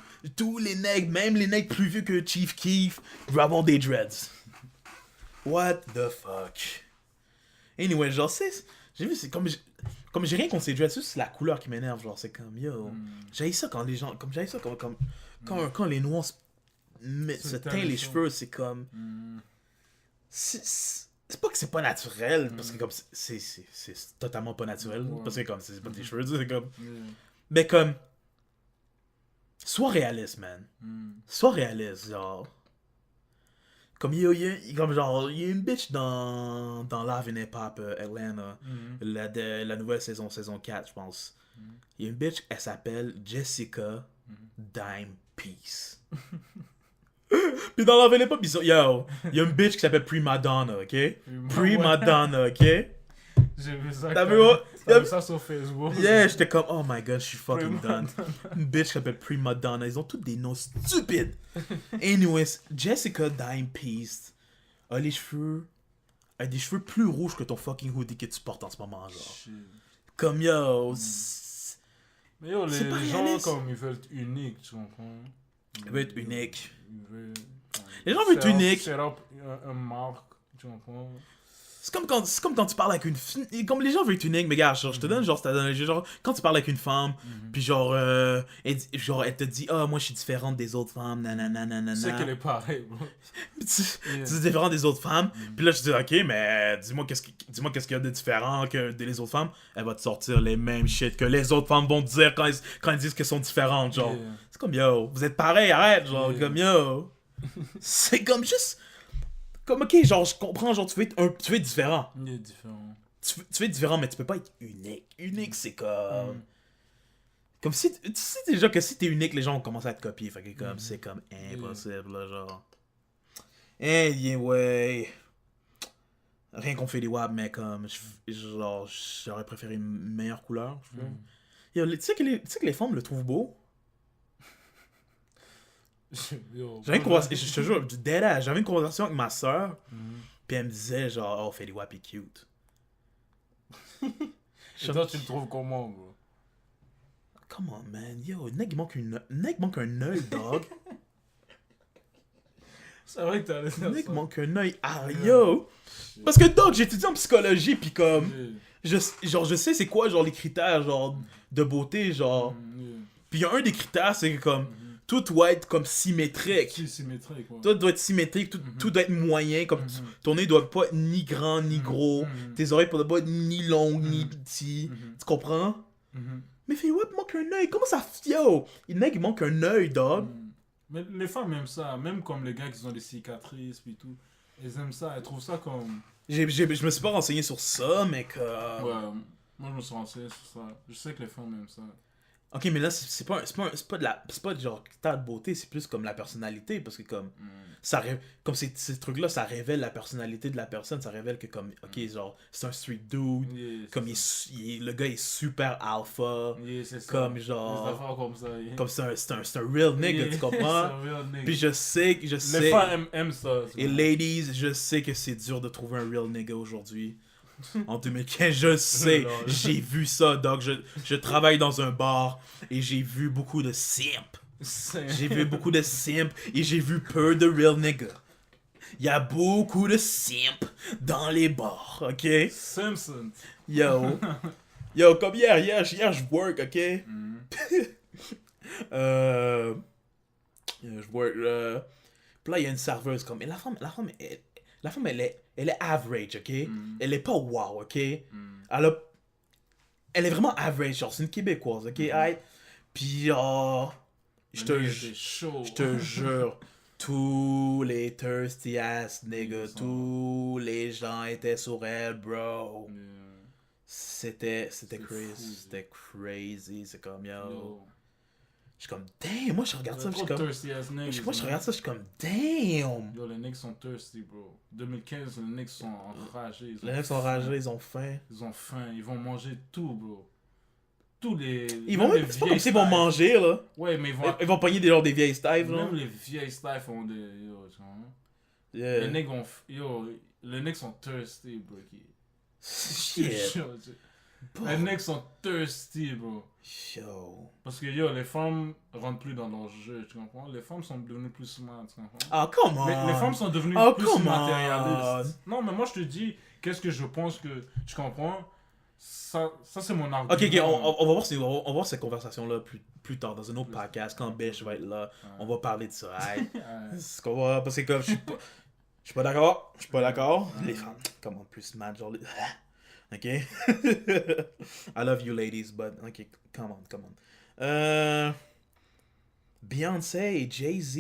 les nègres, même les nègres plus vieux que Chief Keef, veulent avoir des dreads. What the fuck? Anyway, genre, j'ai vu, c'est comme j'ai rien contre ces dreads, c'est la couleur qui m'énerve, genre, c'est comme, yo, j'haïs ça quand les gens, comme j'haïs ça quand les noirs se teignent les cheveux, c'est comme, c'est pas que c'est pas naturel, parce que comme, c'est totalement pas naturel, parce que comme, c'est pas des cheveux, c'est comme, mais comme, sois réaliste, man, sois réaliste, genre. Comme il y a une bitch dans Love and Hip Hop Atlanta, la nouvelle saison 4, je pense. Il y a une bitch, elle s'appelle Jessica Dime Peace. Puis dans Love and Hip Hop, il y a une bitch qui s'appelle Prima Donna, ok? Prima Donna, ok?
J'ai vu ça.
T'as
vu ça sur Facebook.
Yeah, j'étais comme, oh my god, je suis fucking done. Une bitch qui s'appelle Prima Donna. Ils ont tous des noms stupides. Anyways, Jessica Dime Peace a des cheveux plus rouges que ton fucking hoodie que tu portes en ce moment, genre.
Shit.
Comme yo.
Mais yo,
c'est pas
les gens,
réaliste.
comme, ils veulent être uniques, tu comprends?
Ils veulent être uniques.
Ils veulent...
Les gens veulent être uniques.
Set up un marque, tu comprends?
C'est comme quand tu parles avec une fille. Comme les gens veulent être uniques, mais gars, genre, je te donne genre cette analogie. Genre, quand tu parles avec une femme, puis genre, elle te dit, ah, moi je suis différente des autres femmes, nanana.
Tu sais qu'elle est pareille, bro.
Tu es différent des autres femmes. Puis là, je te dis, ok, mais dis-moi qu'est-ce qu'il y a de différent que les autres femmes. Elle va te sortir les mêmes shit que les autres femmes vont te dire quand elles disent qu'elles sont différentes. Genre,
Yeah.
c'est comme yo, vous êtes pareil, arrête. Genre,
Yeah.
comme yo. C'est comme juste. Comme, ok, genre, je comprends, genre, tu veux être différent.
Il est différent.
Tu veux être différent, mais tu peux pas être unique. Unique, c'est comme. Comme si. Tu sais déjà que si t'es unique, les gens vont commencer à te copier. Fait que comme, c'est comme impossible, là, genre. Anyway. Rien qu'on fait des wab, mais comme. Genre, j'aurais préféré une meilleure couleur, je trouve. Yo, tu sais que les femmes le trouvent beau? J'avais une conversation, je te jure, deadass, j'avais une conversation avec ma soeur, puis elle me disait genre, oh, Fetty Wap est cute.
Et toi, tu le trouves comment, bro?
Come on, man, yo, nec manque un œil, dog.
C'est vrai que t'allais dire
Nec
ça.
manque un œil, yo. Parce que, dog, j'ai étudié en psychologie, puis comme, je sais c'est quoi, genre, les critères, genre, de beauté, genre. Puis il y a un des critères, c'est que comme, tout doit être comme symétrique.
C'est symétrique, ouais.
Tout doit être symétrique, tout doit être moyen, comme ton nez doit pas être ni grand ni gros, tes oreilles doivent pas être ni longues ni petits, tu comprends? Mais fait, ouais, il manque un œil, comment ça fait, yo? Il manque un œil, dog.
Mais les femmes aiment ça, même comme les gars qui ont des cicatrices puis tout, elles aiment ça, elles trouvent ça comme...
Je me suis pas renseigné sur ça, mais que...
Ouais, moi je me suis renseigné sur ça, je sais que les femmes aiment ça.
Ok, mais là, c'est pas genre critère de beauté, c'est plus comme la personnalité, parce que comme, comme ces trucs-là, ça révèle la personnalité de la personne, ça révèle que comme, ok, genre, c'est un street dude, comme le gars est super alpha, comme genre, comme c'est un real nigga, tu comprends? Puis je sais,
les femmes aiment ça.
Et ladies, je sais que c'est dur de trouver un real nigga aujourd'hui. En 2015, je sais, j'ai vu ça, donc je travaille dans un bar et j'ai vu beaucoup de simp. J'ai vu beaucoup de simp et j'ai vu peu de real nigga. Il y a beaucoup de simp dans les bars, ok?
Simpson.
Yo, comme hier je work, ok? Je work, puis là il y a une serveuse comme, et la femme elle est average, ok? Elle est pas wow, ok? Elle est vraiment average, genre c'est une Québécoise, ok? Puis je te jure, tous les thirsty ass niggas, tous les gens étaient sur elle, bro. C'était crazy, c'était crazy, c'est comme yo. Je suis comme, damn, moi je regarde ça, je suis comme... Moi je regarde ça, je suis comme, damn!
Yo, les niggas sont thirsty, bro. 2015, les niggas sont enragés.
Les niggas sont enragés, ils ont faim.
Ils ont faim, ils vont manger tout, bro. Tous les...
Ils vont même, c'est pas comme s'ils vont manger, là.
Ouais, mais
ils vont pogner des vieilles styles, là.
Même les vieilles styles font des... Yo, tu vois?
Yeah.
Les niggas les niggas sont thirsty, bro.
Shit.
Les niggas sont thirsty, bro.
Yo.
Parce que yo, les femmes rentrent plus dans leur jeu, tu comprends? Les femmes sont devenues plus smart, tu comprends?
Ah, come on!
Les femmes sont devenues plus matérialistes. Non, mais moi je te dis, qu'est-ce que je pense que, tu comprends? Ça c'est mon argument.
Ok, on va voir cette conversation-là plus tard, dans un autre podcast, quand Bish va être là, on va parler de ça, parce que comme, je suis pas d'accord, les femmes, comment plus mad, genre, ok? I love you ladies, but, ok, come on. Beyoncé, Jay-Z,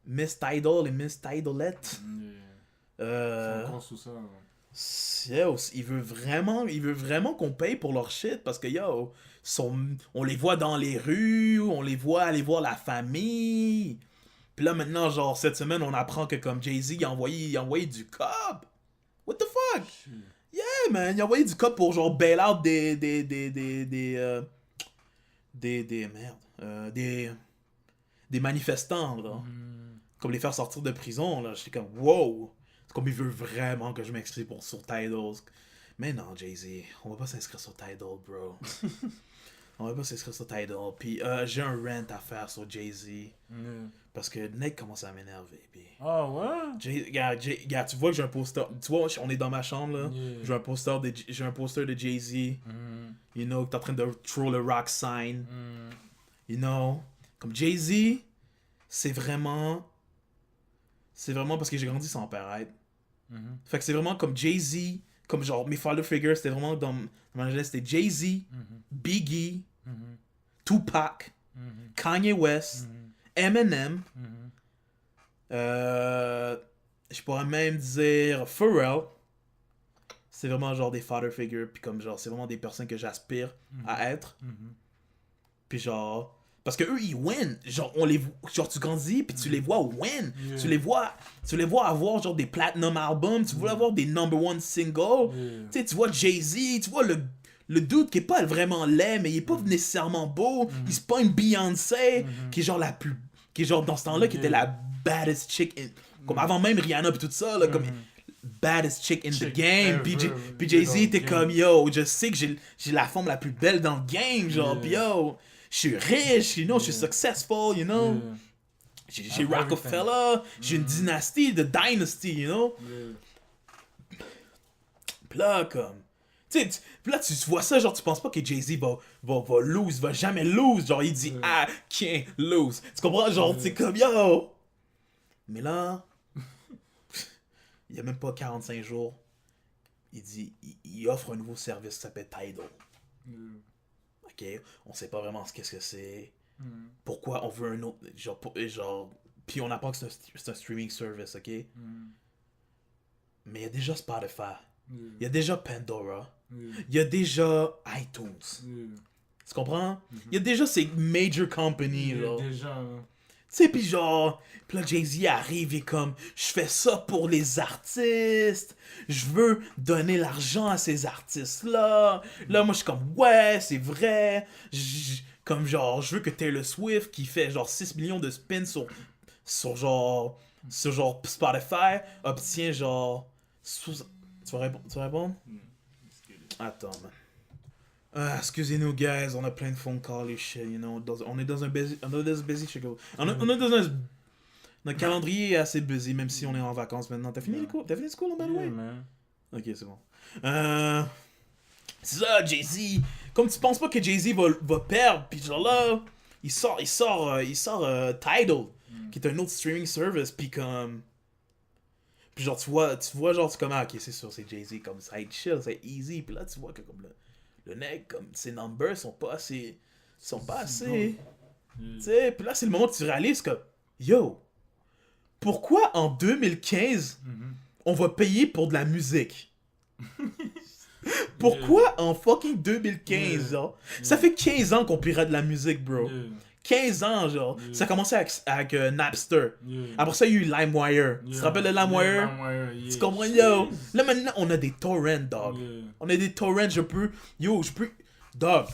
Miss Tidal et Miss Tidalette.
C'est encore sous ça,
Yo, il veut vraiment qu'on paye pour leur shit parce que yo, on les voit dans les rues, on les voit aller voir la famille. Puis là maintenant, genre cette semaine, on apprend que comme Jay-Z il a envoyé du cop. What the fuck? Yeah man, il a envoyé du cop pour genre bail out des manifestants là. Comme les faire sortir de prison là, j'étais comme wow. Comme il veut vraiment que je m'inscrive sur Tidal. Mais non, Jay-Z, on va pas s'inscrire sur Tidal, bro. On va pas s'inscrire sur Tidal. Puis j'ai un rant à faire sur Jay-Z. Parce que Nick commence à m'énerver.
Ah ouais?
Gars, tu vois que j'ai un poster. Tu vois, on est dans ma chambre là. J'ai un poster de Jay-Z. You know, t'es en train de throw le rock sign. You know. Comme Jay-Z, c'est vraiment parce que j'ai grandi sans père. Fait que c'est vraiment comme Jay-Z, comme genre mes father figures, c'était vraiment dans ma jeunesse, c'était Jay-Z, Biggie, Tupac, Kanye West, Eminem, je pourrais même dire Pharrell. C'est vraiment genre des father figures, puis comme genre c'est vraiment des personnes que j'aspire à être. Puis genre parce que eux ils win, genre tu grandis puis tu les vois win, tu les vois avoir genre des platinum albums, tu vois avoir des number one singles, tu vois Jay-Z, tu vois le dude qui est pas vraiment laid mais il est pas nécessairement beau, il se pas une Beyoncé qui est genre qui est genre dans ce temps-là qui était la baddest chick comme avant même Rihanna puis tout ça là, comme baddest chick in the game, puis Jay-Z était comme yo, je sais que j'ai la femme la plus belle dans le game genre, puis yo je suis riche, you know, je suis successful, you know. J'ai Rockefeller, j'ai une dynastie, the dynasty, you know. Pis là, comme, tu Puis là, tu vois ça, genre, tu penses pas que Jay-Z va lose, va jamais lose. Genre, il dit, I can't lose. Tu comprends? Genre, c'est comme, yo! Mais là, il y a même pas 45 jours, il dit, il offre un nouveau service qui s'appelle Tidal. Ok? On sait pas vraiment qu'est-ce que c'est. Pourquoi on veut un autre. Genre puis on apprend que c'est un streaming service, ok? Mais il y a déjà Spotify. Il y a déjà Pandora. Il y a déjà iTunes. Tu comprends? Il y a déjà ces major companies, genre.
Déjà.
Tu sais, puis genre, puis là, Jay-Z arrive et comme, je fais ça pour les artistes, je veux donner l'argent à ces artistes-là. Là, moi, je suis comme, ouais, c'est vrai. Comme genre, je veux que Taylor Swift, qui fait genre 6 millions de spins sur genre Spotify, obtient genre... Tu vas répondre? Attends, man. Excusez-nous, guys, on a plein de phone calls et shit, you know. On est dans un busy schedule. On est dans un calendrier assez busy, même si on est en vacances maintenant. T'as fini school, by the way? Ok, c'est bon. C'est ça, Jay-Z. Comme tu penses pas que Jay-Z va perdre, puis genre là, il sort Tidal, qui est un autre streaming service, puis comme... Puis genre, tu vois genre, tu comme, ok, c'est sûr, c'est Jay-Z, comme ça, c'est chill, c'est easy, puis là, tu vois que comme le mec, comme, ses numbers sont pas assez... Tu sais, puis là, c'est le moment que tu réalises que, yo, pourquoi en 2015, on va payer pour de la musique? Pourquoi en fucking 2015, genre? Ça fait 15 ans qu'on paierait de la musique, bro. 15 ans, genre. Ça a commencé avec Napster. Après ça, il y a eu LimeWire. Tu te rappelles de LimeWire? Tu comprends, yo? Là, maintenant, on a des torrents, dog. On a des torrents, dog.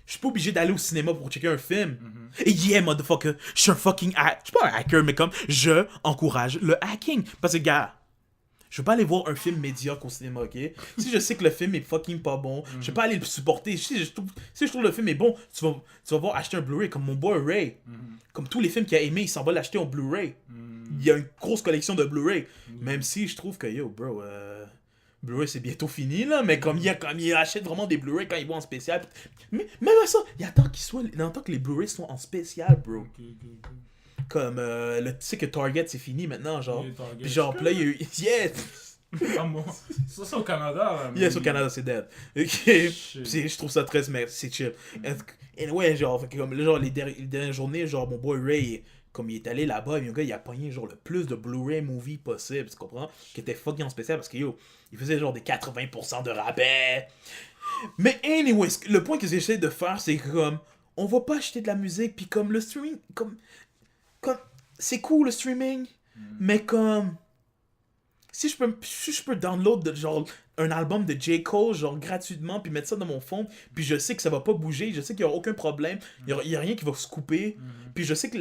Je suis pas obligé d'aller au cinéma pour checker un film. Et yeah, motherfucker, je suis un fucking je suis pas un hacker, mais comme, je encourage le hacking. Parce que, gars, je veux pas aller voir un film médiocre au cinéma, ok? Si je sais que le film est fucking pas bon, je vais pas aller le supporter. Si je trouve le film est bon, tu vas voir acheter un Blu-ray comme mon boy Ray. Comme tous les films qu'il a aimé, il s'en va l'acheter en Blu-ray. Il y a une grosse collection de Blu-ray. Même si je trouve que, yo, bro, Blu-ray c'est bientôt fini, là, mais comme il achète vraiment des Blu-ray quand il va en spécial. Mais même à ça, il attend que les Blu-ray soient en spécial, bro. Comme, tu sais que Target c'est fini maintenant, genre. Puis genre, là, il y a eu. Yeah!
Ah bon? Ça, c'est au Canada, là.
Yes, au Canada, c'est dead. Ok. Puis je trouve ça très. Mais c'est chill. Et ouais, genre, fait que, comme, genre les dernières journées, genre, mon boy Ray, comme il est allé là-bas, le gars, il a pogné, genre, le plus de Blu-ray movie possible, tu comprends? Qui était fucking spécial parce que, yo, il faisait, genre, des 80% de rabais. Mais, anyways, le point que j'essaie de faire, c'est que, comme, on va pas acheter de la musique, puis comme, le streaming, comme c'est cool le streaming, mais comme si je peux download genre un album de J. Cole genre gratuitement puis mettre ça dans mon phone, puis je sais que ça va pas bouger, je sais qu'il y aura aucun problème, il y a rien qui va se couper, puis je sais que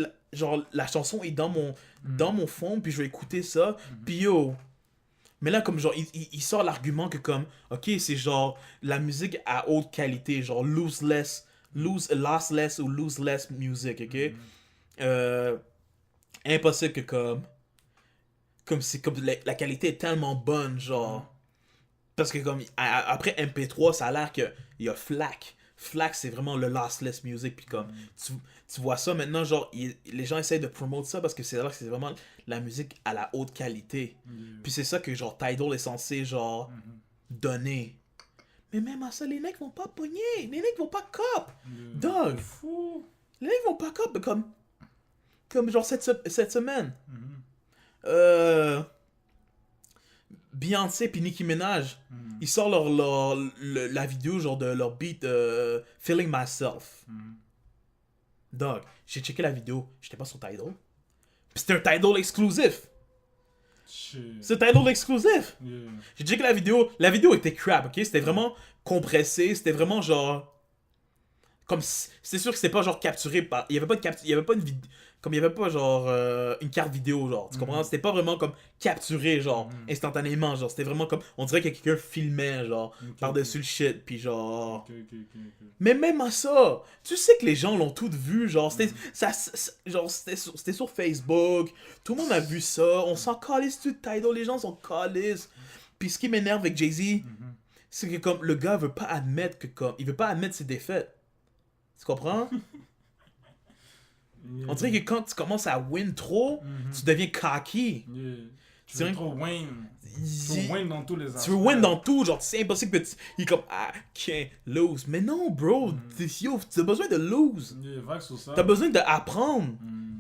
la chanson est dans mon phone, puis je vais écouter ça, puis yo. Mais là, comme genre, il sort l'argument que comme, ok, c'est genre la musique à haute qualité, genre lossless ou lose less music, ok? Impossible que comme c'est comme la qualité est tellement bonne, genre, parce que comme après MP3 ça a l'air que il y a FLAC c'est vraiment le lossless music, puis comme tu vois ça maintenant, genre les gens essayent de promouvoir ça parce que c'est là que c'est vraiment la musique à la haute qualité, puis c'est ça que genre Tidal est censé genre donner. Mais même à ça, les mecs vont pas pogner, les mecs vont pas cop, dog, les mecs vont pas cop, comme genre cette semaine. Beyoncé puis Nicki Minaj, ils sortent la vidéo genre de leur beat Feeling Myself. Dog, j'ai checké la vidéo, j'étais pas sur Tidal. Pis c'était un Tidal exclusif. C'est un Tidal exclusif. J'ai checké la vidéo était crap, ok? C'était vraiment compressé, c'était vraiment genre... Comme c'est sûr que c'était pas genre capturé par... Il y avait pas une vidéo... Comme il y avait pas genre une carte vidéo, genre, tu comprends? C'était pas vraiment comme capturé, genre, instantanément, genre, c'était vraiment comme, on dirait que quelqu'un filmait, genre, par-dessus le shit, puis genre... Mais même à ça, tu sais que les gens l'ont tout vu, genre, c'était sur Facebook, tout le monde a vu ça, on s'en calisse tout Tidal, les gens s'en calissent. Puis ce qui m'énerve avec Jay-Z, c'est que comme le gars veut pas admettre il veut pas admettre ses défaites. Tu comprends? On dirait que quand tu commences à win trop, tu deviens cocky.
Tu veux trop win. Tu veux win dans tous les aspects.
Tu veux win dans tout, genre c'est impossible que il est comme can't lose. Mais non, bro, yo, t'as besoin de lose. T'as besoin d'apprendre.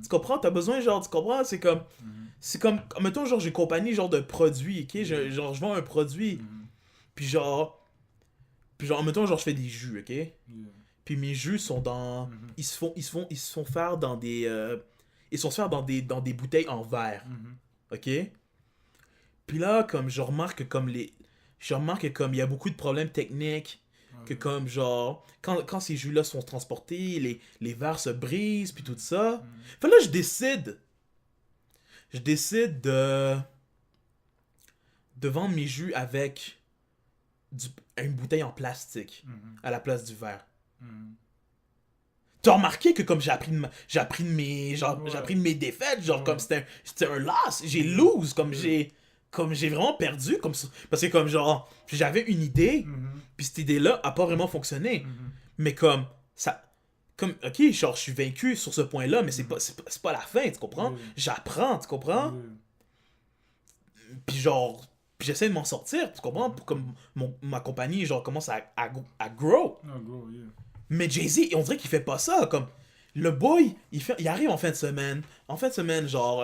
Tu comprends? T'as besoin, genre, tu comprends? C'est comme, mettons, genre, j'ai une compagnie, genre, de produits, ok? Genre, je vends un produit. Puis genre, mettons, genre, je fais des jus, ok? Puis mes jus sont dans... Ils se font faire dans des... ils sont faire dans des bouteilles en verre. Ok? Puis là, comme, je remarque que comme il y a beaucoup de problèmes techniques. Que comme, genre, quand ces jus-là sont transportés, les verres se brisent, puis tout ça. Fait là, je décide de vendre mes jus avec une bouteille en plastique à la place du verre. T'as remarqué que comme j'ai appris de mes défaites, genre comme c'était un loss, j'ai lose, comme j'ai vraiment perdu, parce que comme genre j'avais une idée, puis cette idée-là a pas vraiment fonctionné, mais comme ça, comme ok, genre je suis vaincu sur ce point-là, mais c'est pas la fin, tu comprends? J'apprends, tu comprends? Puis genre j'essaie de m'en sortir, tu comprends? Pour comme ma compagnie genre commence à grow. Mais Jay-Z, on dirait qu'il fait pas ça. Comme le boy, il arrive en fin de semaine. En fin de semaine, genre,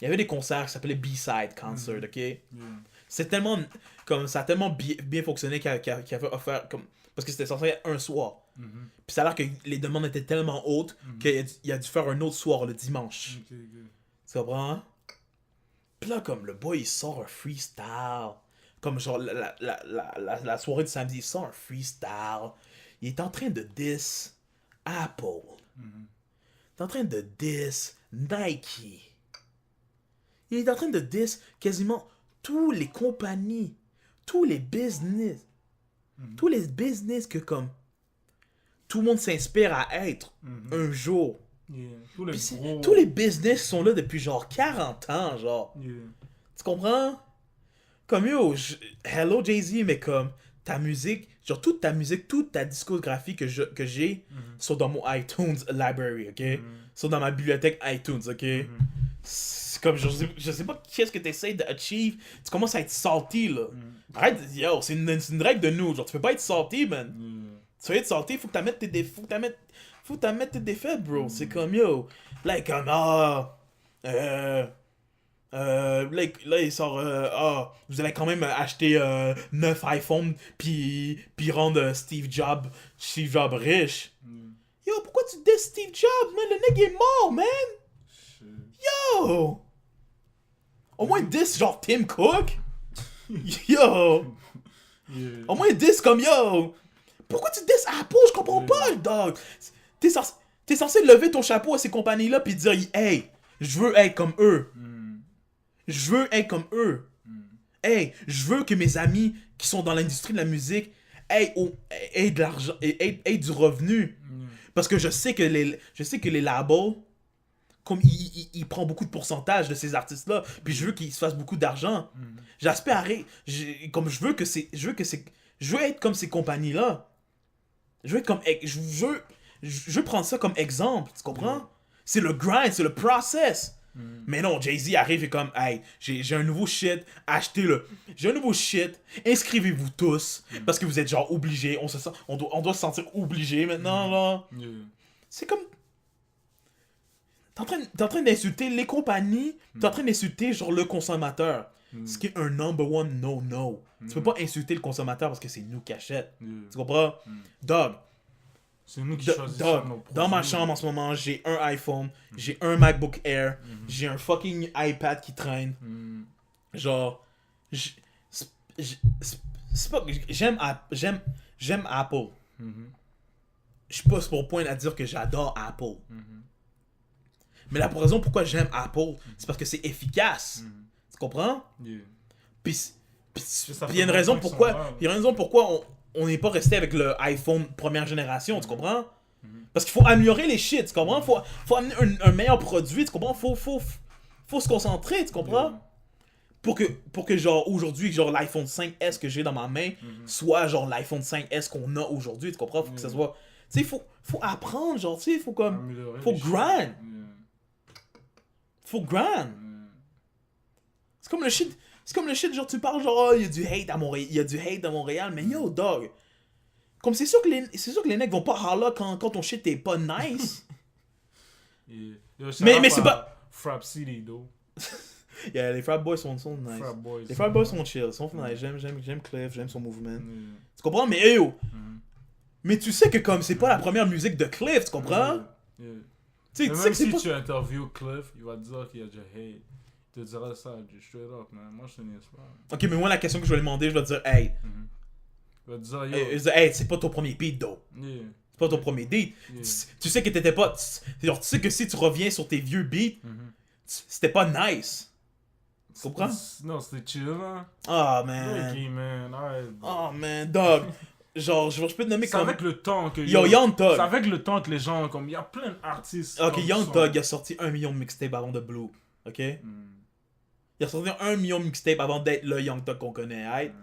il y avait des concerts qui s'appelaient B-Side Concert, ok? C'est tellement, comme, ça a tellement bien fonctionné qu'il avait offert, comme, parce que c'était censé être un soir. Puis ça a l'air que les demandes étaient tellement hautes qu'il a dû faire un autre soir le dimanche. Tu comprends? Puis là, comme, le boy, il sort un freestyle. Comme, genre, la soirée du samedi, il sort un freestyle. Il est en train de diss Apple. Il est en train de diss Nike. Il est en train de diss quasiment toutes les compagnies, tous les business. Tous les business que comme tout le monde s'inspire à être un jour. Tous les business sont là depuis genre 40 ans, genre. Tu comprends? Comme yo, hello Jay-Z, mais comme ta musique, genre toute ta discographie que j'ai sont dans mon iTunes library, ok? Sont dans ma bibliothèque iTunes, ok? C'est comme, je sais pas qu'est-ce que t'essayes d'achieve, tu commences à être salty, là. Arrête, yo, c'est une règle de nous, genre tu peux pas être salty, man. Tu veux être salty, faut que t'as mettre tes défaites, bro. C'est comme, yo, like, comme, là, il sort, vous allez quand même acheter 9 iPhones puis rendre Steve Jobs riche. Yo, pourquoi tu dis Steve Jobs, man? Le nègre est mort, man! Yo! Au moins 10, genre Tim Cook? Yo! Au moins 10 comme yo! Pourquoi tu dis Apple? Je comprends pas, dog! T'es censé lever ton chapeau à ces compagnies-là puis dire, hey, je veux être comme eux. Je veux être comme eux. Hey, je veux que mes amis qui sont dans l'industrie de la musique aient de l'argent, aient du revenu. Parce que je sais que les labels, comme ils prennent beaucoup de pourcentage de ces artistes-là, puis je veux qu'ils se fassent beaucoup d'argent. J'espère, comme je veux être comme ces compagnies-là. Je veux prendre ça comme exemple, tu comprends? C'est le grind, c'est le process. Mais non, Jay-Z arrive et comme, hey, j'ai un nouveau shit, achetez-le. J'ai un nouveau shit, inscrivez-vous tous, parce que vous êtes genre obligés, on doit se sentir obligés maintenant, là. C'est comme... T'es en train d'insulter les compagnies, t'es en train d'insulter genre le consommateur. Ce qui est un number one no. Tu peux pas insulter le consommateur parce que c'est nous qui achètent. Tu comprends? Dog.
C'est nous qui choisissons nos produits.
Dans ma chambre en ce moment, j'ai un iPhone, j'ai un MacBook Air, j'ai un fucking iPad qui traîne. Genre, c'est pas j'aime Apple. Je suis pas sur mon point à dire que j'adore Apple. Mais la raison pourquoi j'aime Apple, c'est parce que c'est efficace. Tu comprends? Puis il y a une raison pourquoi on n'est pas resté avec le iPhone première génération, tu comprends? Parce qu'il faut améliorer les shit, tu comprends? Faut amener un meilleur produit, tu comprends? Faut se concentrer, tu comprends? pour que genre aujourd'hui, genre l'iPhone 5S que j'ai dans ma main, soit genre l'iPhone 5S qu'on a aujourd'hui, tu comprends? Faut que ça soit... Tu sais, faut apprendre, genre, tu sais, faut
Améliorer les
grind.
choses.
Faut grind. C'est comme le shit, genre tu parles genre, oh, il y a du hate à Montréal, mais yo, dog. Comme c'est sûr que les mecs vont pas râler quand ton shit est pas nice. Mais c'est pas...
Frap City, though.
Yeah, les Frat Boys sont nice.
Frap Boys.
Les Frat Boys sont chill, ils sont nice. J'aime Cliff, j'aime son mouvement. Tu comprends? Mais yo! Mais tu sais que comme c'est pas la première musique de Cliff, tu comprends? Tu sais
Même
que c'est
si
pas...
tu interviews Cliff, il va te dire qu'il y a du hate. Il te dira ça, du straight up, man. Moi, je te niaise pas.
Ok, mais moi, la question que je vais lui demander, je vais te dire, hey,
Il va te dire,
hey, c'est pas ton premier beat, though.
Yeah.
C'est pas ton premier beat.
Yeah.
Tu sais que t'étais pas... Genre, tu sais que si tu reviens sur tes vieux beats, c'était pas nice. Tu comprends?
Non, c'était chill, hein.
Ah, man.
Ok, man. Alright.
Oh, man, dog. Genre, je peux te nommer
C'est
comme...
avec le temps que...
Yo, Young Thug.
C'est avec le temps que les gens, comme... Il y a plein d'artistes...
Ok,
comme
Young
sont-
Thug, il a sorti 1 million de mixtapes avant de Blue. Ok? Il a sorti 1 million de mixtapes avant d'être le Young Thug qu'on connaît, right?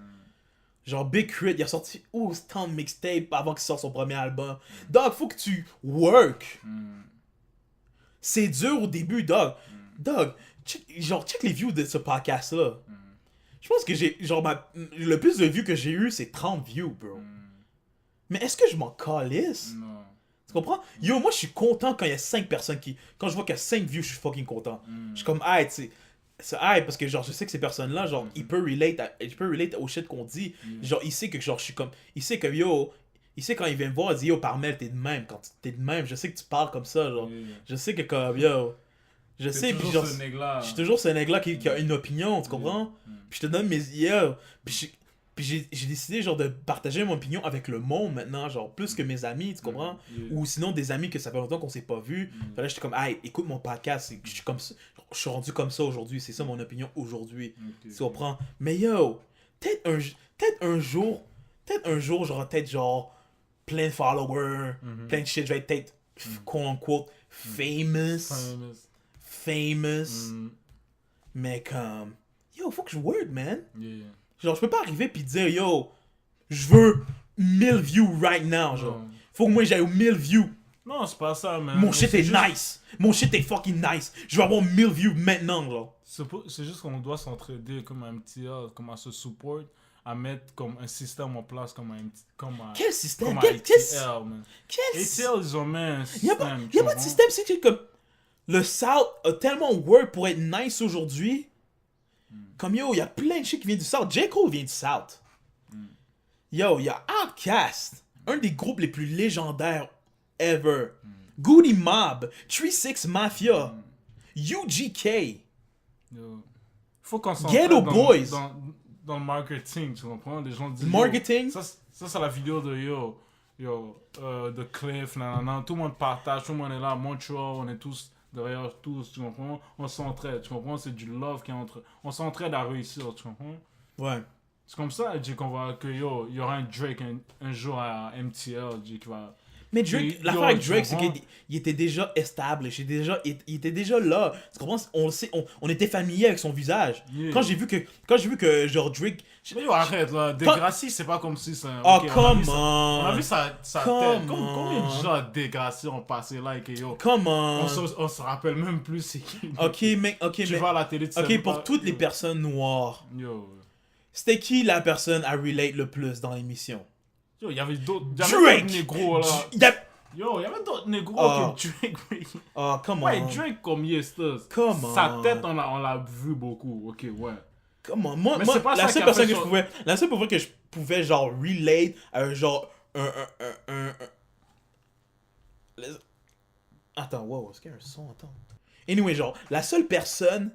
Genre, Big Crit, il a sorti tant de mixtapes avant qu'il sorte son premier album. Dog, faut que tu work. C'est dur au début, dog. Dog, check les views de ce podcast-là. Je pense que le plus de views que j'ai eu, c'est 30 views, bro. Mais est-ce que je m'en calisse?
Non.
Tu comprends? Yo, moi, je suis content quand il y a 5 personnes qui... Quand je vois qu'il y a 5 views, je suis fucking content. Je suis comme, hey, tu sais... C'est hey, parce que genre, je sais que ces personnes-là, genre, ils peuvent relate au shit qu'on dit. Genre, il sait que genre, je suis comme... Il sait que, yo... Il sait quand il vient me voir, il dit, yo, Parmel, t'es de même. Quand t'es de même, je sais que tu parles comme ça, genre. Je sais que comme, yo... Je sais, puis genre... Je suis toujours ce nègre-là qui a une opinion, tu comprends? Puis je te donne mes... Yo... Puis j'ai décidé genre de partager mon opinion avec le monde maintenant, genre plus que mes amis, tu comprends? Ou sinon des amis que ça fait longtemps qu'on s'est pas vus. Là j'étais comme, hey, écoute mon podcast, je suis comme ça, je suis rendu comme ça aujourd'hui, c'est ça mon opinion aujourd'hui. Tu comprends? Mais yo, peut-être un jour, j'aurai peut-être genre plein de followers, plein de shit, je vais être peut-être quote unquote famous. Mais comme, yo, faut que je work, man. Genre, je peux pas arriver pis dire, yo, je veux 1000 views right now, genre. Faut que moi j'aille aux 1000 views.
Non, c'est pas ça, man.
Mon shit est nice. Mon shit est fucking nice. Je veux avoir 1000 views maintenant, genre.
C'est juste qu'on doit s'entraider comme un MTL, comme à se support, à mettre comme un système en place, comme un...
Quel système?
Comme
Quel
ATL, man.
quel
ATL, ils ont mis un
Y'a
système.
pas de système, c'est que comme... Le South a tellement work pour être nice aujourd'hui. Comme yo, y a plein de shit qui viennent du South. J. Cole vient du South. Yo, y a Outkast, un des groupes les plus légendaires ever. Goody Mob, 3-6 Mafia, UGK,
Faut qu'on s'entraide
Ghetto Boys.
dans le marketing, tu comprends? Les gens disent...
Marketing?
Ça, c'est la vidéo de de Cliff, nanana. Tout le monde partage, tout le monde est là. Montreal, on est tous... derrière tous, tu comprends? On s'entraide, tu comprends? C'est du love qui est entre... On s'entraide à réussir, tu comprends?
Ouais.
C'est comme ça, Jay, qu'on va... Que il y aura un Drake un jour à MTL, Jay, qui va...
Mais Drake, l'affaire avec Drake, c'est qu'il était déjà established, il était déjà là. Tu comprends? On le sait, on était familier avec son visage.
Yeah.
Quand j'ai vu que genre Drake...
Mais yo, arrête là, Degrassi, c'est pas comme si ça...
Oh,
okay,
come on!
On a vu sa tête.
Come
Combien
on.
de gens Degrassi ont passé là et que yo...
Come on!
On se rappelle même plus c'est qui.
Ok, mais...
Tu vas à la télé, tu sais
Ok, pour
pas-
toutes les personnes noires,
Yo...
c'était qui la personne à relate le plus dans l'émission?
Yo, il y avait d'autres
Drake!
négros là. Yo, il y avait d'autres négros
Oh.
que Drake.
Oh, come on.
Ouais, Drake comme Yestas.
Come on.
Sa tête, on l'a vu beaucoup. Ok, ouais.
Come on. Moi,
Mais c'est pas
la
ça
seule
qui a
personne
fait
que je pouvais... La seule personne que je pouvais, genre, relate à, genre, Attends, wow, est-ce qu'il y a un son? Attends. Anyway, genre, la seule personne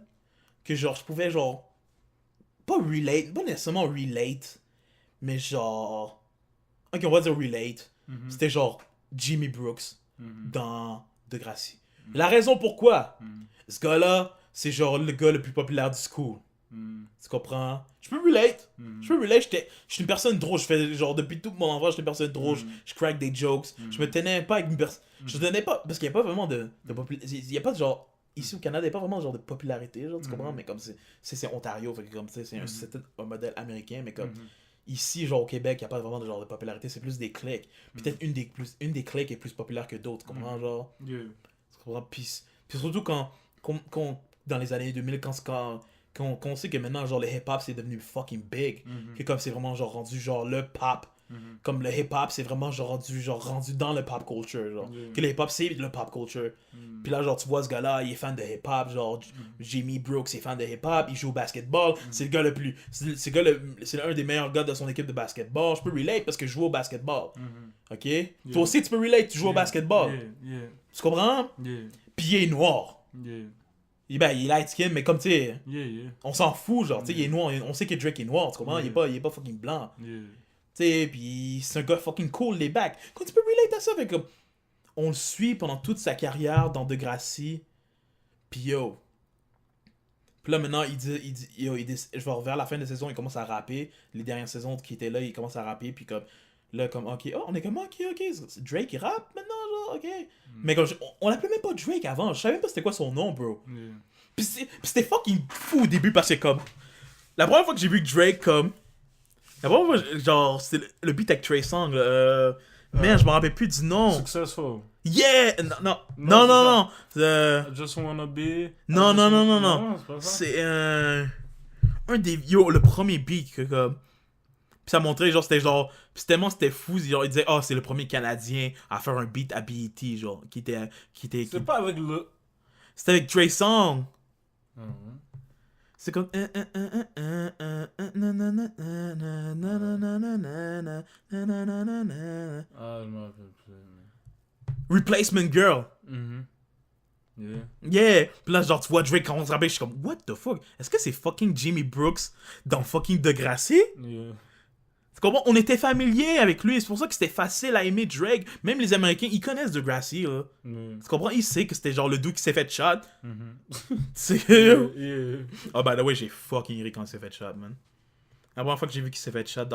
que, genre, je pouvais, genre... Pas nécessairement relate, mais genre... Ok, on va dire relate. C'était, genre, Jimmy Brooks dans Degrassi. La raison pourquoi? Ce gars-là, c'est, genre, le gars le plus populaire du school. Tu comprends? Je peux relate. Je suis une personne drôle. Je fais, genre, depuis tout mon enfance, je suis une personne drôle. Je crack des jokes. Je me tenais pas avec une personne... Je tenais pas... Parce qu'il y a pas vraiment de popularité. Il y a pas de, genre... ici au Canada, il n'y a pas vraiment genre de popularité, genre, tu comprends? Mais comme c'est Ontario, fait que comme c'est un modèle américain, mais comme ici, genre au Québec, il n'y a pas vraiment de genre de popularité, c'est plus des clics. Peut-être une des clics est plus populaire que d'autres, tu comprends? Genre, tu comprends? Puis surtout quand, dans les années 2000, quand on sait que maintenant, genre, le hip-hop, c'est devenu fucking big, que comme c'est vraiment genre rendu genre le pop. Comme le hip-hop, c'est vraiment genre rendu dans le pop culture, genre. Que le hip-hop, c'est le pop culture. Puis là, genre, tu vois ce gars-là, il est fan de hip-hop, genre, Jamie Brooks est fan de hip-hop, il joue au basketball, c'est le gars le plus... C'est un des meilleurs gars de son équipe de basketball. Je peux relate parce que je joue au basketball. Ok? Toi aussi, tu peux relate, tu joues au basketball. Tu comprends? Puis il est noir. Il est light skin, mais comme tu sais, on s'en fout, genre, tu sais, il est noir, on sait que Drake est noir, tu comprends? Il est pas fucking blanc. Tu sais, puis c'est un gars fucking cool, les bacs. Quand tu peux relate à ça, fait comme... On le suit pendant toute sa carrière dans Degrassi. Puis yo. Puis là, maintenant, il dit genre, vers la fin de la saison, il commence à rapper. Les dernières saisons qui étaient là, il commence à rapper. Puis comme, là, comme, ok, on est comme, ok. Drake, il rappe maintenant, genre, ok. Mais comme, on l'appelait même pas Drake avant. Je savais même pas c'était quoi son nom, bro. Puis c'était fucking fou au début parce que comme... La première fois que j'ai vu Drake, comme... La première fois, genre, c'était le beat avec Trey Songz, man, je me rappelle plus du nom.
Successful.
Yeah! Non.
Just wanna be...
Non. C'est un des... Yo, le premier beat que comme... Puis ça montrait, genre, c'était fou, genre, il disait, c'est le premier Canadien à faire un beat à BET, genre, qui était...
C'est pas avec le...
C'était avec Trey Songz. C'est comme...
Ah, je m'en rappelle plus.
Replacement Girl. Yeah. Puis là, genre, tu vois Drake commence à rapper, je suis comme, what the fuck? Est-ce que c'est fucking Jamie Brooks dans fucking Degrassi? Tu comprends? On était familiers avec lui, c'est pour ça que c'était facile à aimer Drake. Même les Américains, ils connaissent Degrassi, là. Tu comprends? Ils savent que c'était genre le dude qui s'est fait shot. C'est... Oh, by the way, j'ai fucking ri quand il s'est fait shot, man. La première fois que j'ai vu qu'il s'est fait shot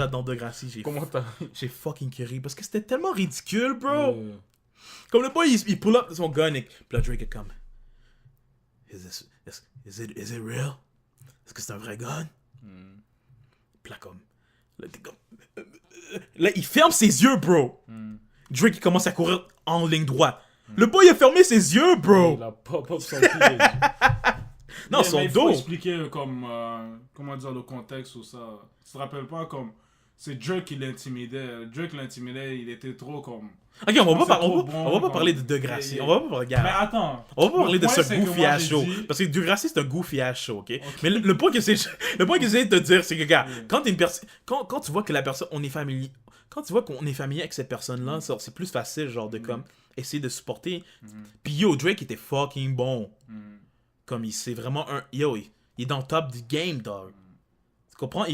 dans Degrassi, j'ai fucking ri parce que c'était tellement ridicule, bro. Comme le boy, il pull up son gun et puis là, Drake est comme, is it real? Est-ce que c'est un vrai gun? Puis là, comme, là, il ferme ses yeux, bro. Drake, il commence à courir en ligne droite. Le boy, il a fermé ses yeux, bro.
Il a pop-up son pied.
Non, son dos.
Il faut expliquer comme, comment dire, le contexte ou ça. Tu te rappelles pas, comme, c'est Drake qui l'intimidait. Drake l'intimidait, il était trop comme...
Ok, on va pas parler de Degrassi. On va pas parler.
Mais attends.
On va pas parler de ce goofy ass show. Parce que Degrassi, c'est un goofy ass show, ok? Mais le point que j'essaie de te dire, c'est que, gars, quand t'es une personne. Quand tu vois que la personne. On est familier. Quand tu vois qu'on est familier avec cette personne-là, c'est plus facile, genre, de comme. Essayer de supporter. Puis yo, Drake était fucking bon. Comme, c'est vraiment un. Yo, il est dans le top du game, dog. Tu comprends?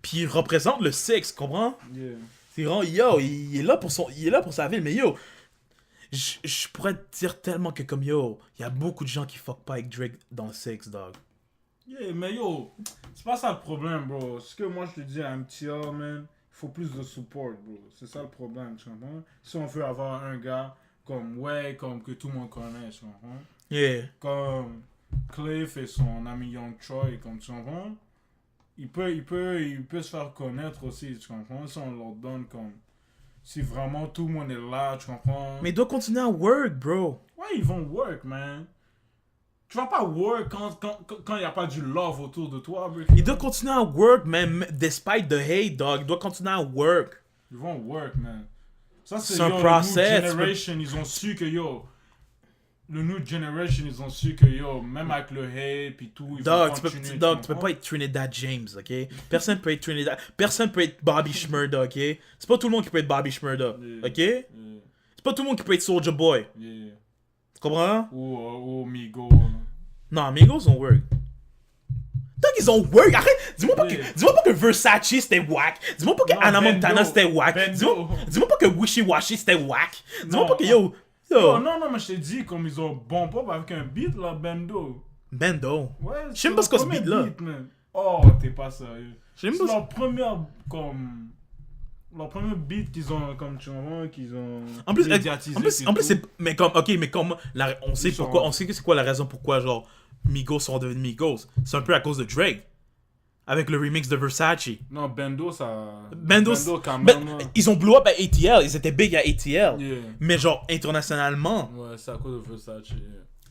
Puis il représente le sexe, tu comprends? C'est vraiment, yo, il est là pour sa ville, mais yo, je pourrais te dire tellement que comme yo, il y a beaucoup de gens qui fuck pas avec Drake dans le sexe, dog.
Yeah, mais yo, c'est pas ça le problème, bro. Ce que moi je te dis à MTL, man, il faut plus de support, bro. C'est ça le problème, tu comprends? Si on veut avoir un gars comme comme que tout le monde connaît, tu comprends?
Yeah.
Comme Cliff et son ami Young Troy, comme tu comprends? Il peut se faire connaître aussi, tu comprends? Si on leur donne comme... Si vraiment tout le monde est là, tu comprends?
Mais il doit continuer à work, bro.
Ouais, ils vont work, man. Tu vas pas work quand il n'y a pas du love autour de toi, bro.
Il doit continuer à work, man, despite the hate, dog. Il doit continuer à work.
Ils vont work, man. Ça, c'est
un process.
New Generation, ils ont su que, yo... Le New Generation, ils ont su que, yo, même avec le hate et tout, ils vont continuer.
Tu peux pas être Trinidad James, ok? Personne peut être Trinidad... Personne peut être Bobby Shmurda, ok? C'est pas tout le monde qui peut être Bobby Shmurda, ok? C'est pas tout le monde qui peut être Soulja Boy. Tu comprends?
Ou Migos.
Non, Migos ont work. Donc ils ont work. Arrête. Dis-moi pas que Versace c'était whack. Dis-moi pas que Anna Montana c'était whack. Dis-moi pas que Wishy Washy c'était whack. Dis-moi pas que yo...
Non, mais je t'ai dit, comme ils ont bon pop avec un beat là, Bendo.
Ouais, je sais même pas ce que ce beat là.
Oh, t'es pas sérieux. C'est leur première, comme. leur premier beat qu'ils ont, comme tu vois, qu'ils ont
En plus,
médiatisé.
en plus c'est... Mais comme, ok, mais comme... on sait
Ils
pourquoi...
sont-
On sait que c'est quoi la raison pourquoi, genre, Migos sont devenus Migos. C'est un peu à cause de Drake. Avec le remix de Versace.
Non, Bendo, ça...
Bendo,
quand
ben,
même.
ils ont blow up à ATL. Ils étaient big à ATL.
Yeah.
Mais genre, internationalement.
Ouais, c'est à cause de Versace. Yeah.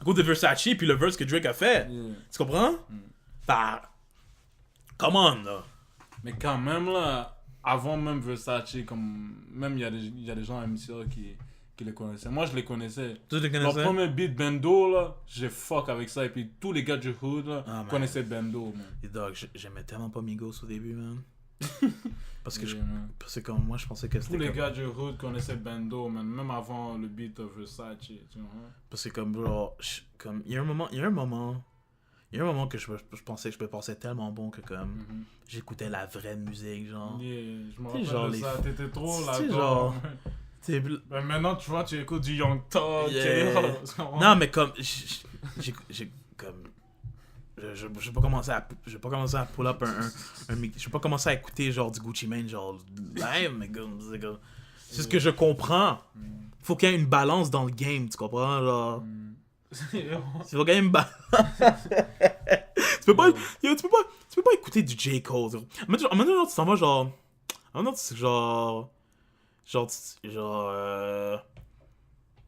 À cause de Versace, puis le verse que Drake a fait.
Yeah.
Tu comprends? Bah... Come on, là.
Mais quand même, là, avant même Versace, comme... Même il y a des gens à MCL qui les connaissaient. Moi, je les connaissais.
Tu les
Leur
connaissais?
premier beat Bendo, là, j'ai fuck avec ça. Et puis tous les gars du hood, là,
Ah, man.
connaissaient Bendo, man.
Et dog, j'aimais tellement pas Migos au début, man. Parce que,
Yeah, man.
parce que comme moi, je pensais que
Tous
c'était
les
comme...
gars du hood connaissaient Bendo, man. Même avant le beat de Versace, tu vois.
Parce que comme, genre, comme, il y a un moment que je pensais que je me pensais tellement bon que comme, j'écoutais la vraie musique, genre.
Yeah, je me
Tu sais,
rappelle
genre
de
les-
ça. T'étais trop
tu
là.
sais, genre- T'sais,
Ben maintenant, tu vois, tu écoutes du Young Thug.
Yeah.
tu comprends?
non, mais comme, j'ai comme... Je vais pas commencer à pull up un je vais pas commencer à écouter genre du Gucci Mane genre live, mais comme c'est ce que je comprends. Faut qu'il y ait une balance dans le game, tu comprends, genre. Il faut qu'il y ait une balance. tu peux pas écouter du J. Cole. Maintenant, tu t'en vas genre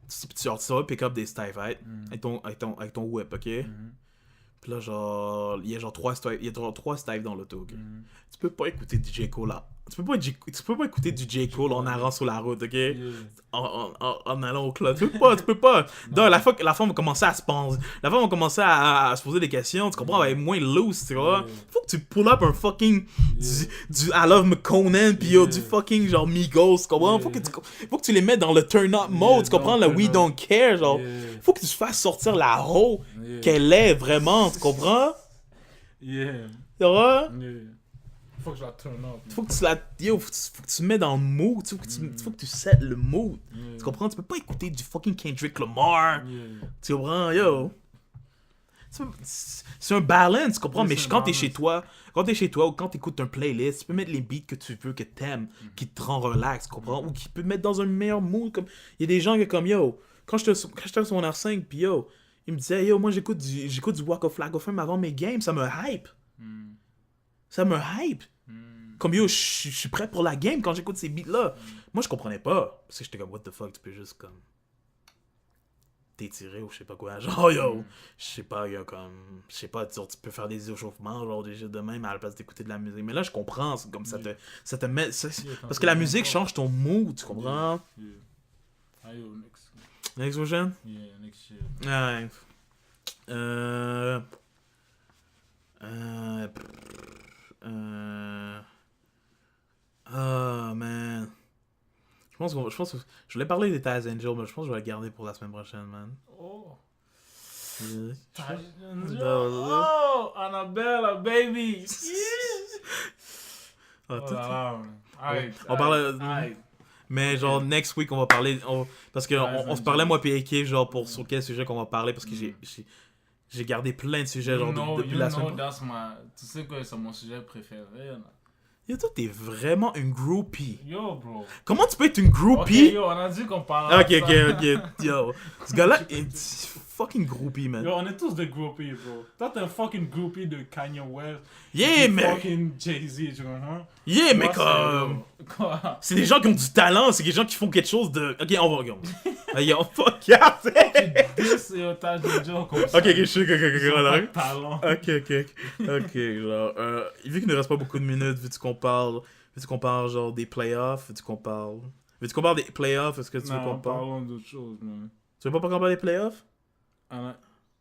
tu vas pick up des Steve avec ton whip, ok? Puis là, genre, il y a genre 3 Steve dans l'auto, ok? Tu peux pas écouter du J. Cole là. Tu peux pas écouter du J. Cole en allant sur la route, ok? En allant au club. Tu peux pas. Donc, la fois va commencer à se penser. La fois va commencer à se poser des questions, tu comprends? Elle va être moins loose, tu vois? Faut que tu pull up un fucking du I Love McConan, pis yo, du fucking genre Migos, tu comprends? Faut que tu les mettes dans le turn up mode, tu comprends? Le We Don't Care, genre. Faut que tu fasses sortir la hoe qu'elle est vraiment, tu comprends?
Yeah.
Tu vois?
Yeah. Faut que je la turn up.
Faut que tu mets dans le mood, faut que tu set le mood.
Yeah.
Tu comprends? Tu peux pas écouter du fucking Kendrick Lamar.
Yeah.
Tu comprends? Yo. C'est un balance, tu comprends?
Oui,
Mais
c'est un
quand t'es
balance.
chez toi ou quand t'écoutes un playlist, tu peux mettre les beats que tu veux, que t'aimes, qui te rend relax, tu comprends? Ou qui peut te mettre dans un meilleur mood. Il y a des gens qui comme, yo, quand j'étais sur mon R5, pis yo, ils me disaient, yo, moi j'écoute du Waka Flocka Flame avant mes games, ça me hype. Ça me hype. Comme yo, je suis prêt pour la game quand j'écoute ces beats-là. Moi, je comprenais pas. Parce que j'étais comme, what the fuck, tu peux juste comme t'étirer ou je sais pas quoi. Genre, yo, je sais pas, yo, comme, je sais pas, tu peux faire des échauffements, genre des jeux de même à la place d'écouter de la musique. Mais là, je comprends, c'est comme ça te met. Parce que la musique change ton mood, tu comprends?
Yeah. Ah, yo, next.
Next question?
Yeah, next year.
Ouais. Oh man. Je pense que je voulais parler des Taz Angel, mais je pense que je vais le garder pour la semaine prochaine, man.
Oh.
Yeah.
Oh, Annabella, baby.
Ah,
Oh
tout-
là là, man. Aïe,
On parle-
aïe.
Mais genre, next week, on va parler. Parce que
Ouais,
on se parlait, moi, puis Eke, genre, sur quel sujet qu'on va parler, parce que j'ai gardé plein de sujets, genre, depuis la semaine.
That's my... Tu sais que c'est mon sujet préféré, là.
Yo, toi, t'es vraiment une groupie.
Yo, bro.
Comment tu peux être une
Ok,
groupie?
yo, on a dit qu'on parlait
Ok,
de ça.
ok. Yo, ce gars-là est fucking groupie, man.
Yo, on est tous des groupies, bro. Toi, t'es un fucking groupie de Kanye West.
Yeah,
du
mais.
fucking Jay-Z, tu comprends?
Yeah, mais
Moi,
comme.
Quoi?
C'est des gens qui ont du talent, c'est des gens qui font quelque chose de. Ok, on va regarder. Ok, on va regarder.
Tu dis et otage de Joe comme ça.
Ok, je suis.
Ils ont pas
Ok,
de talent.
ok. Genre, vu qu'il ne reste pas beaucoup de minutes, veux-tu qu'on parle genre des playoffs? Veux-tu qu'on parle des playoffs? Est-ce que tu veux qu'on
Non,
parle?
parlons d'autre chose, man.
Tu veux pas qu'on parle des playoffs?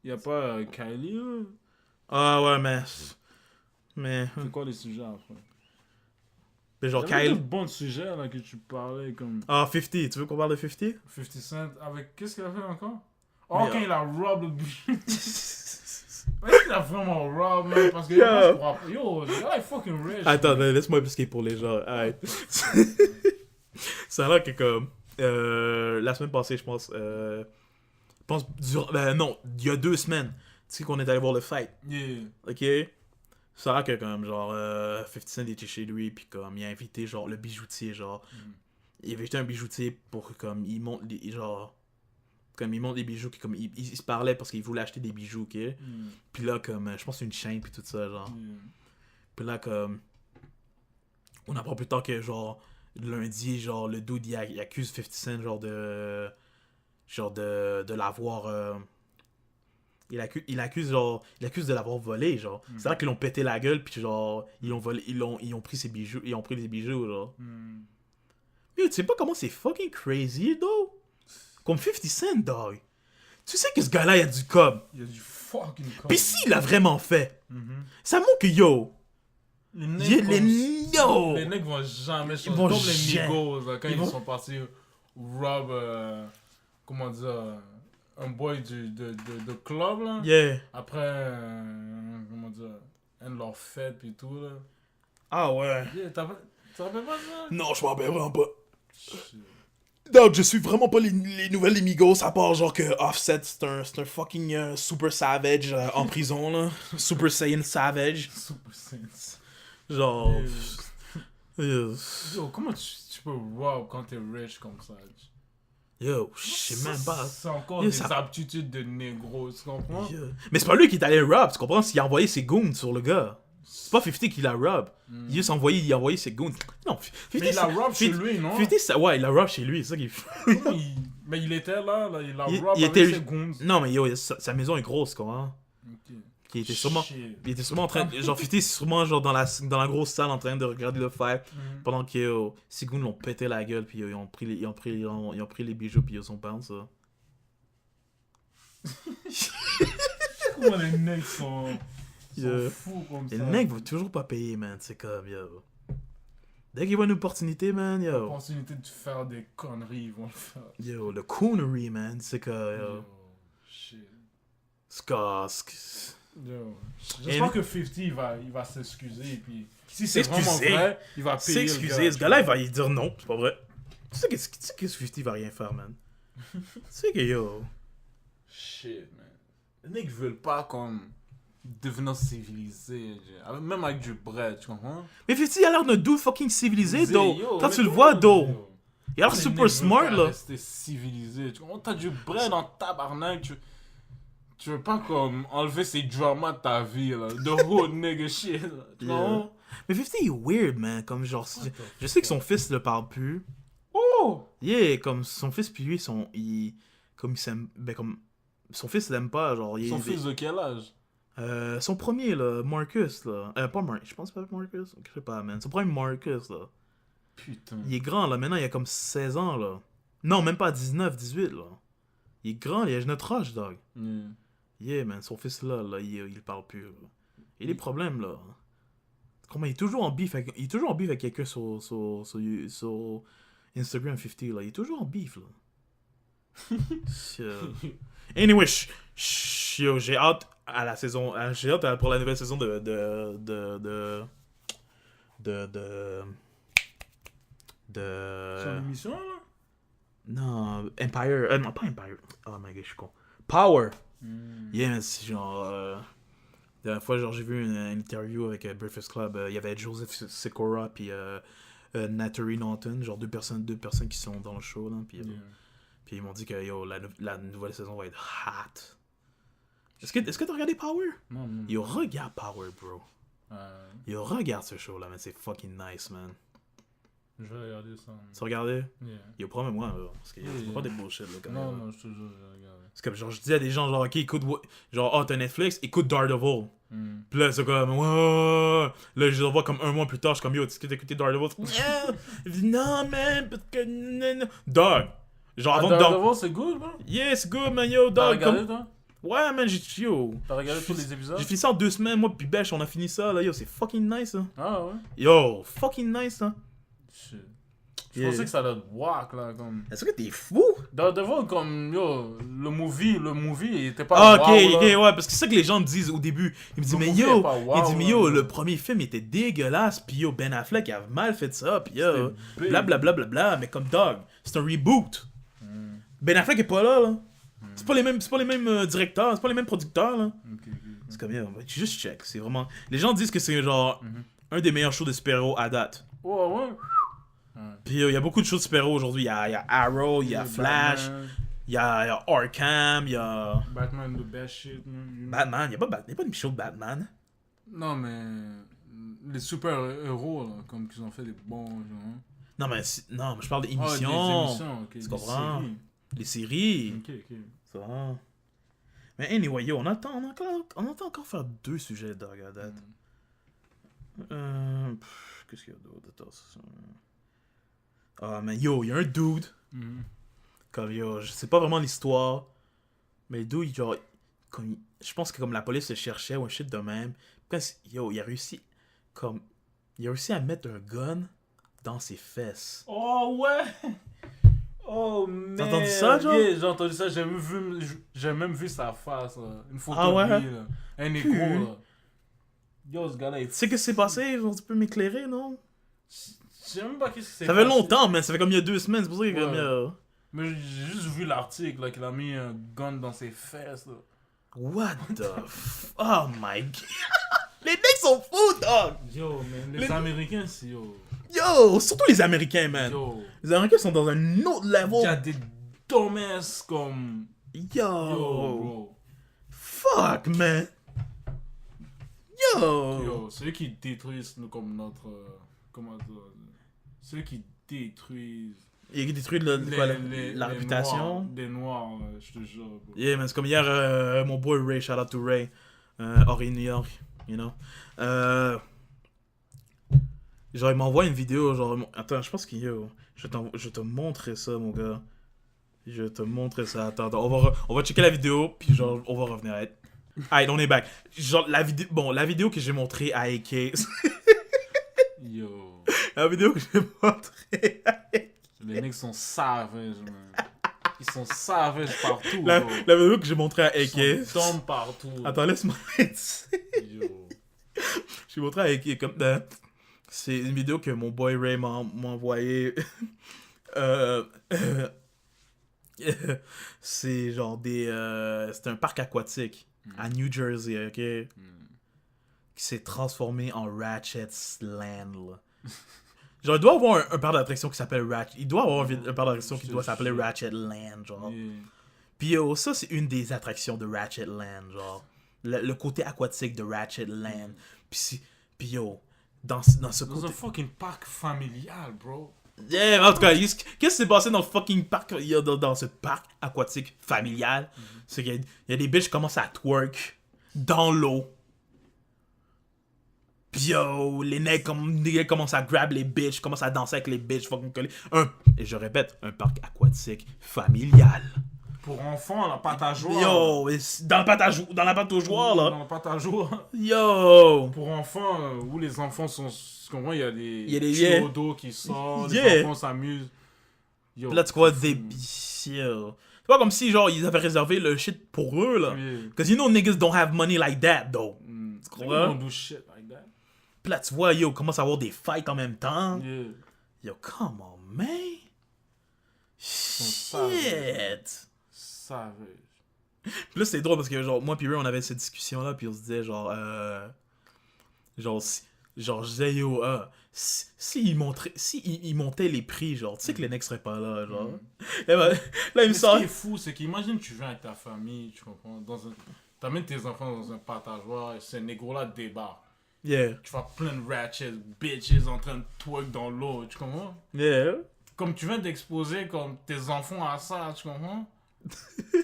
Y'a pas Kylie, là?
Ah ouais, mais.
C'est quoi les sujets après?
Mais genre,
Y'avait
Kyle.
de bons sujets là que tu parlais comme
Ah, 50. Tu veux qu'on parle de 50?
50 Cent avec. Qu'est-ce qu'il a fait encore? Oh, quand il a rob le but. Est-ce qu'il a vraiment rob, man? Parce que moi, je crois pas. Yo, le gars est fucking rich.
Attends, laisse-moi expliquer pour les gens. Arrête. Ça a l'air que comme. La semaine passée, je pense. Non, il y a 2 semaines. Tu sais qu'on est allé voir le fight.
Yeah.
Ok? C'est vrai que comme genre 50 Cent était chez lui puis comme il a invité genre le bijoutier genre il avait invité un bijoutier pour que comme il monte les genre comme il monte des bijoux qui comme il se parlait parce qu'il voulait acheter des bijoux, OK? Puis là comme je pense que c'est une chaîne puis tout ça genre. Puis là comme on apprend plus tard que genre lundi genre le dude il accuse 50 Cent genre de l'avoir il accuse de l'avoir volé genre. C'est vrai qu'ils l'ont pété la gueule puis genre ils ont pris ses bijoux, ils ont pris les bijoux genre. Mais tu sais pas comment c'est fucking crazy though. Comme 50 Cent dog. Tu sais que ce gars-là il a du cob.
Il y a du fucking cob.
Pis s'il l'a vraiment fait. Ça montre que yo.
Les nègres vont jamais changer.
vont
Comme
jamais.
les Migos, là, quand ils sont partis rob, comment dire, un boy de club, là.
Yeah.
Après, comment dire, un de leurs fêtes pis tout, là.
Ah ouais.
Yeah, tu te rappelles pas ça?
Non, je m'en rappelle vraiment pas.
Shit.
Donc, je suis vraiment pas les nouvelles des Migos, à part genre que Offset, c'est un fucking super savage en prison, là. Super Saiyan savage.
Super Sense.
Genre...
Yo, comment tu peux rob quand t'es rich comme ça?
Yo, je sais même pas.
C'est encore
Yo,
des
ça-
aptitudes de négro, tu comprends?
Yo. Mais c'est pas lui qui est allé rob, tu comprends? Il a envoyé ses goons sur le gars. C'est pas 50 qui l'a rob. Il a envoyé ses goons. Non, 50
Mais il a rob chez lui, non?
50, ouais, il a rob chez lui, c'est ça qui
Comment Mais il était là, il a
Il-
rob
il
avec
était-
ses goons.
Non, mais yo, sa maison est grosse, comment?
Ok.
Il était
Shit.
sûrement en train. Genre, 50 c'est sûrement genre dans la grosse salle en train de regarder le fight. Pendant que ses goons l'ont pété la gueule, puis ils ont pris les bijoux, puis ils sont bounce, ça.
Comment les nègres sont
Yeah.
fous comme ça?
Et le mec veut toujours pas payer, man. C'est comme, yo. Dès qu'il voit une opportunité, man, yo.
L'opportunité de faire des conneries, ils vont le faire.
Yo, le coonery, man. C'est que, yo.
Yo, shit. Yo.
Et-
J'espère que 50 il va s'excuser et puis si c'est
S'excuser?
vraiment vrai, il va
C'est
payer le
excusé.
gars.
Ce gars-là, il va y dire non. C'est pas vrai. Tu sais que 50 va rien faire, man. Tu sais que, yo.
Shit, man. Les nègres veulent pas comme devenir civilisés, même avec du bread, tu comprends?
Mais 50 il a l'air d'un dude fucking civilisé, though.
Yo,
Quand
mais
tu le
comment,
vois, though.
yo?
Il a l'air
Les
super
nègres veulent
smart,
pas
là.
rester civilisé, tu comprends? T'as du bread en tabarnak, tu veux pas comme enlever ces dramas de ta vie, là. De hood nigga shit, là. Tu
Yeah.
comprends?
Mais 50 il est weird, man. Comme genre, je sais que son fils le parle plus.
Oh!
Yeah, comme son fils puis lui, comme il s'aime, ben comme son fils l'aime pas, genre.
Son fils de quel âge?
Son premier là, Marcus là, pas Marcus, je pense pas Marcus, je sais pas, man. Son premier Marcus là.
Putain.
Il est grand là, maintenant il a comme 16 ans là. Non, même pas 19, 18 là. Il est grand, il a notre âge, dog.
Yeah.
Yeah, man, son fils là, il parle plus. Là. Il a des problèmes là. Comment il est toujours en beef avec quelqu'un sur Instagram 50 là, il est toujours en beef là. Anyway, yo, j'ai hâte à la saison, j'ai hâte pour la nouvelle saison de
Son émission, là?
non, Empire, non pas Empire, oh my god, je suis con, Power. Yeah, man, c'est genre la dernière fois, genre j'ai vu une interview avec Breakfast Club, il y avait Joseph Sikora puis Naturi Norton, genre deux personnes qui sont dans le show là, puis puis ils m'ont dit que yo, la nouvelle saison va être hot. Est-ce que t'as regardé Power?
Non.
Yo, regarde Power, bro.
Euh,
Yo, regarde ce show là, man, c'est fucking nice, man.
je vais regarder ça.
Tu regardais?
Yeah.
Yo, promets-moi, là, parce que c'est pas des bullshit, là, quand même.
Non, je te jure, je vais regarder.
C'est comme, genre, je dis à des gens, genre, ok, écoute, genre, oh, t'as Netflix, écoute Daredevil. Puis là, c'est comme, ouais. Là, je les envoie comme un mois plus tard, je suis comme, yo, est-ce que t'as écouté Daredevil? Il dit, non, man, parce que. Dog. Genre, avant que
Daredevil, c'est good, bro?
Yes, good, man, yo,
T'as
dog.
regardé, toi?
Ouais, man, yo.
T'as regardé tous les épisodes?
J'ai fini ça en 2 semaines, moi, puis Bêche, on a fini ça, là, yo, c'est fucking nice, hein.
Ah ouais?
Yo, fucking nice, hein.
Shit. Je
Yeah.
pensais que ça allait être whack, là, comme...
Est-ce que t'es fou?
Daredevil, comme, yo, le movie, il était pas
Ah, ok,
wow, là.
ouais, parce que c'est ça que les gens me disent au début. Ils me disent,
Le
mais
movie
yo,
est pas wow,
il dit, mais yo,
là.
le premier film était dégueulasse, puis yo, Ben Affleck a mal fait ça, puis yo,
C'était big.
blablabla, mais comme dog, c'est un reboot. Ben Affleck est pas là, là. C'est pas les mêmes directeurs, c'est pas les mêmes producteurs, là.
Ok.
C'est comme, tu juste check. C'est vraiment... Les gens disent que c'est genre un des meilleurs shows de super-héros à date.
Ouais.
Puis il y a beaucoup de shows de super-héros aujourd'hui. Il y a Arrow, il y a Flash, il y a Arkham, il y a...
Batman, the best shit.
Batman, il n'y a pas de show de Batman.
Non, mais les super-héros, là, comme qu'ils ont fait des bons... Genre.
Non, mais je parle d'émissions.
Des émissions, ok.
Tu comprends? Les séries.
Ok.
Ça va. Mais anyway, yo, on entend encore faire 2 sujets de à date. Qu'est-ce qu'il y a d'autre? Attends, ah, mais yo, il y a un dude. Comme yo, je sais pas vraiment l'histoire. Mais le dude, genre, je pense que comme la police le cherchait ou un shit de même. Yo, il a réussi à mettre un gun dans ses fesses.
Oh ouais! Oh man!
T'as entendu ça, genre?
Yeah, j'ai entendu ça, j'ai même vu sa face, là. Une photo de lui, là. Un écho, là. Yo, ce gars-là,
Tu sais qu'est-ce qui s'est passé? Genre, tu peux m'éclairer, non?
Je sais même pas qu'est-ce qui s'est
Ça
passé.
fait longtemps, mais ça fait comme il y a 2 semaines, c'est pour ça que comme
Mais j'ai juste vu l'article, là, qu'il a mis un gun dans ses fesses, là.
What the oh my god! Les mecs sont fous, dog!
Yo, mais les Américains, c'est yo.
Yo! Surtout les Américains, man!
Yo.
Les Américains sont dans un autre
Il
level!
y a des dumbasses comme...
Yo!
Yo,
Fuck, man! Yo!
bro. Yo, ceux qui détruisent comme notre... comment dire? Ceux qui détruisent...
Il a détruit la réputation.
Des noirs, je te jure. Bro.
Yeah, man, c'est comme hier, mon boy Ray, shout out to Ray, Henri New York, you know. Genre, il m'envoie une vidéo, genre, attends, je pense qu'il y a. Je vais te montrer ça, mon gars. Je vais te montrer ça. Attends, on va checker la vidéo, puis genre, on va revenir. Alright, on est back. Genre, la vidéo que j'ai montrée à AK.
Yo.
La vidéo que j'ai montrée à AK.
Les mecs sont savages, man. Ils sont savages partout,
La
bro.
vidéo que j'ai montrée à AK.
Ils sont tombent partout.
Attends, laisse-moi être.
Yo.
J'ai montré à AK comme. C'est une vidéo que mon boy Ray m'a envoyé. C'est genre c'est un parc aquatique à New Jersey, ok? Qui s'est transformé en Ratchet's Land, là. Genre, il doit avoir un parc d'attraction qui s'appelle Ratchet. Il doit avoir un parc d'attraction qui doit s'appeler Ratchet Land, genre.
Yeah.
Puis yo, ça, c'est une des attractions de Ratchet Land, genre. Le côté aquatique de Ratchet Land. Puis yo, dans ce côté...
Dans un fucking parc familial, bro.
Yeah, en tout cas, qu'est-ce qui s'est passé dans le fucking parc, dans ce parc aquatique familial? C'est qu'il y a des bitches qui commencent à twerk dans l'eau. Puis yo, les nègres commencent à grab les bitches, commencent à danser avec les bitches, fucking coller. Et je répète, un parc aquatique familial.
Pour enfants, la pâte à joie.
Yo, dans la pâte aux joueurs, là.
Dans la pâte à joie.
Yo.
Pour enfants, où les enfants sont... Comment il y a des
yeah.
d'eau qui sortent,
Yeah.
les enfants s'amusent. Yo,
Là, tu vois des... Yo. C'est pas comme si, genre, ils avaient réservé le shit pour eux, là.
Yeah.
Cause you know niggas don't have money like that, though. Tu
They
comprends?
don't do shit like that.
Puis là, tu vois, yo, commence à avoir des fights en même temps.
Yeah.
Yo, come on, man.
savages.
Shit.
Savage.
Puis là, c'est drôle parce que, genre, moi pis Ray, on avait cette discussion-là, puis on se disait, genre, je disais, yo, si il montait les prix, genre, tu sais que les necks seraient pas là, genre. Et ben, là, il me
Mais
sort.
ce qui est fou, c'est qu'imagine tu viens avec ta famille, tu comprends, t'amènes tes enfants dans un parc à joie, et ces négros-là débarquent.
Yeah.
Tu vois plein de ratchets, bitches en train de twerk dans l'eau, tu comprends?
Yeah.
Comme tu viens d'exposer comme tes enfants à ça, tu comprends?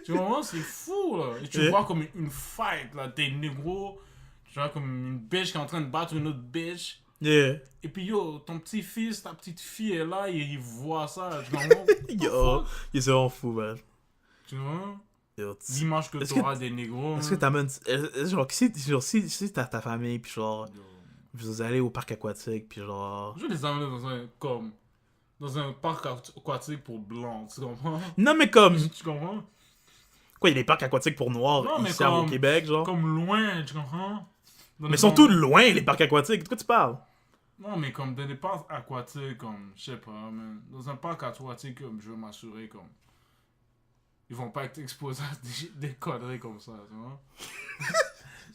Tu comprends? C'est fou, là. Et tu
Yeah.
vois comme une fight, là, des négros, tu vois comme une bitch qui est en train de battre une autre bitch.
Yeah.
Et puis yo, ton petit-fils, ta petite-fille est là et il voit ça, tu comprends?
Yo. Yo, c'est vraiment fou, man.
Tu vois?
Yo,
L'image que
Est-ce
t'auras des négros.
Est-ce que t'amènes. Genre, si t'as ta famille, puis genre, vous allez au parc aquatique, puis genre.
Je vais les amener dans un parc aquatique pour blancs, tu comprends?
Non, mais comme.
Tu comprends?
Quoi, il y a des parcs aquatiques pour noirs
Non, mais
ici au
comme-
Québec, genre.
Comme loin, tu comprends?
Mais ils sont tous loin, les parcs aquatiques. De quoi tu parles?
Non, mais comme dans des parcs aquatiques, comme, je sais pas, man. Dans un parc aquatique, comme, je veux m'assurer, comme, ils vont pas être exposés à des conneries comme ça, tu vois?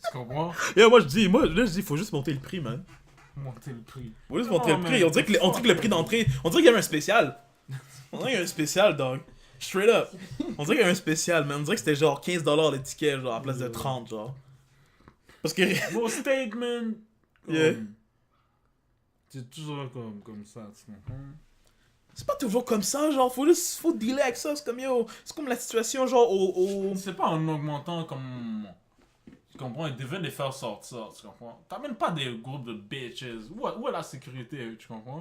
Tu comprends?
Et moi, je dis, faut juste monter le prix, man.
Monter le prix.
Faut juste monter le prix. On dirait que le prix d'entrée, on dirait qu'il y avait un spécial. On dirait qu'il y a un spécial, dog. Straight up. On dirait qu'il y a un spécial, man. On dirait que c'était genre 15$ le ticket, genre, à la place de 30, genre. Parce que...
Vos statements.
Yeah.
C'est toujours comme ça, tu comprends?
C'est pas toujours comme ça, genre, faut dealer avec ça. C'est comme, yo, c'est comme la situation, genre,
C'est pas en augmentant comme... Tu comprends? Ils devaient les faire sortir, tu comprends? T'amènes pas des groupes de bitches. Où est la sécurité, tu comprends?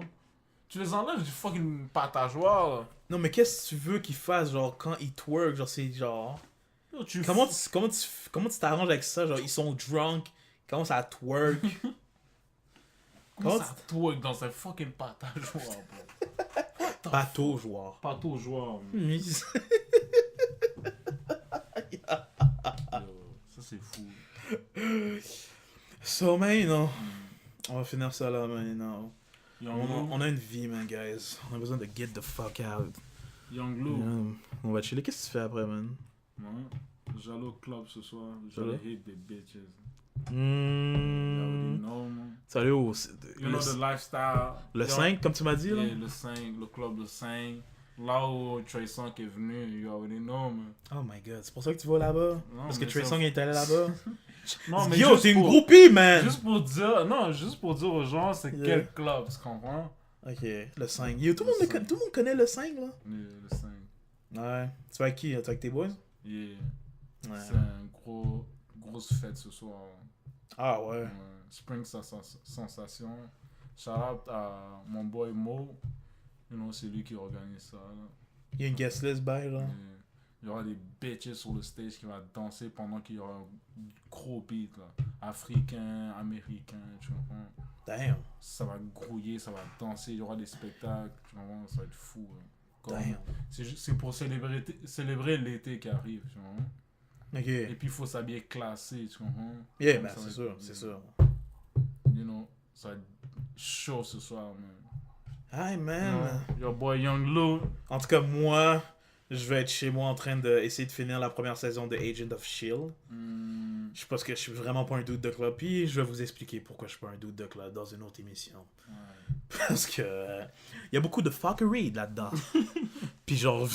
Tu les enlèves du fucking patageoire.
Non, mais qu'est-ce que tu veux qu'ils fassent, genre, quand ils twerk, genre, c'est genre... Comment tu t'arranges avec ça, genre, ils sont drunk, ils commencent à twerk.
Comment ça twerk dans un fucking patageoire, bro?
Bateau joueur.
Pato joueur. Ça c'est fou.
So, man, you know, on va finir ça là, man, you know.
Young
On a une vie, man, guys. On a besoin de get the fuck out.
Young Lou.
On va chiller. Qu'est-ce que tu fais après, man?
Ouais. J'allais au club ce soir. J'allais hit des bitches. You
Mm.
already know, man.
Salut au...
You know the lifestyle.
Le 5, comme tu m'as dit, là?
Yeah, le 5, le club le 5. Là où Trey Songz est venu, you already know, man.
Oh my god, c'est pour ça que tu vas là-bas?
Non,
Parce que
mais
Trey
ça-
Songz est allé là-bas?
Non, mais
Yo,
juste
t'es une
pour-
groupie, man!
Juste pour dire aux gens, c'est
Yeah.
quel club, tu comprends?
Ok, le 5. Yo, tout le
Le
monde connaît le 5, là?
Le 5.
Ouais. Tu vas avec qui? Tu vas avec tes boys?
Yeah.
Ouais.
C'est une grosse fête ce soir.
Ah ouais.
Spring Sensation. Shout out à mon boy Mo. You know, c'est lui qui organise ça. Là.
Il y a une guest list, bye, là.
Et il y aura des bitches sur le stage qui vont danser pendant qu'il y aura un gros beat. Là. Africain, américain, tu comprends?
Damn.
Ça va grouiller, ça va danser, il y aura des spectacles, tu comprends? Ça va être fou. Là. Comme-
Damn.
C'est pour célébrer l'été qui arrive, tu comprends?
Ok.
Et puis il faut s'habiller classé, tu comprends?
Yeah,
Comme
ben,
ça va
c'est
être-
sûr, c'est sûr.
You know, ça va être chaud ce soir, man.
Hi, man.
Your boy Young Lou.
En tout cas, moi, je vais être chez moi en train d'essayer de finir la première saison de Agent of S.H.I.E.L.D. Je pense que je suis vraiment pas un dude de club. Puis je vais vous expliquer pourquoi je suis pas un dude de club dans une autre émission.
Ouais.
Parce que y a beaucoup de fuckery là-dedans. Puis genre,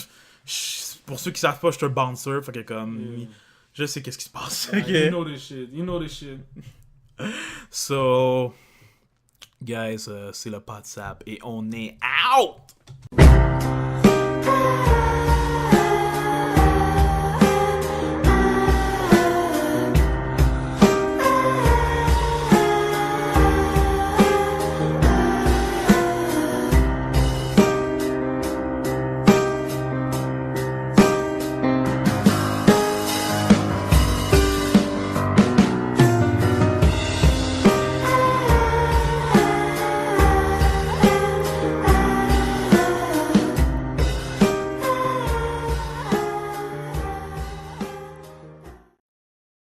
pour ceux qui savent pas, je suis un bouncer. Fait que comme,
Yeah.
je sais qu'est-ce qui se passe.
Yeah,
ok?
You know this shit. You know this shit.
So, guys, c'est le PodSap et on est out!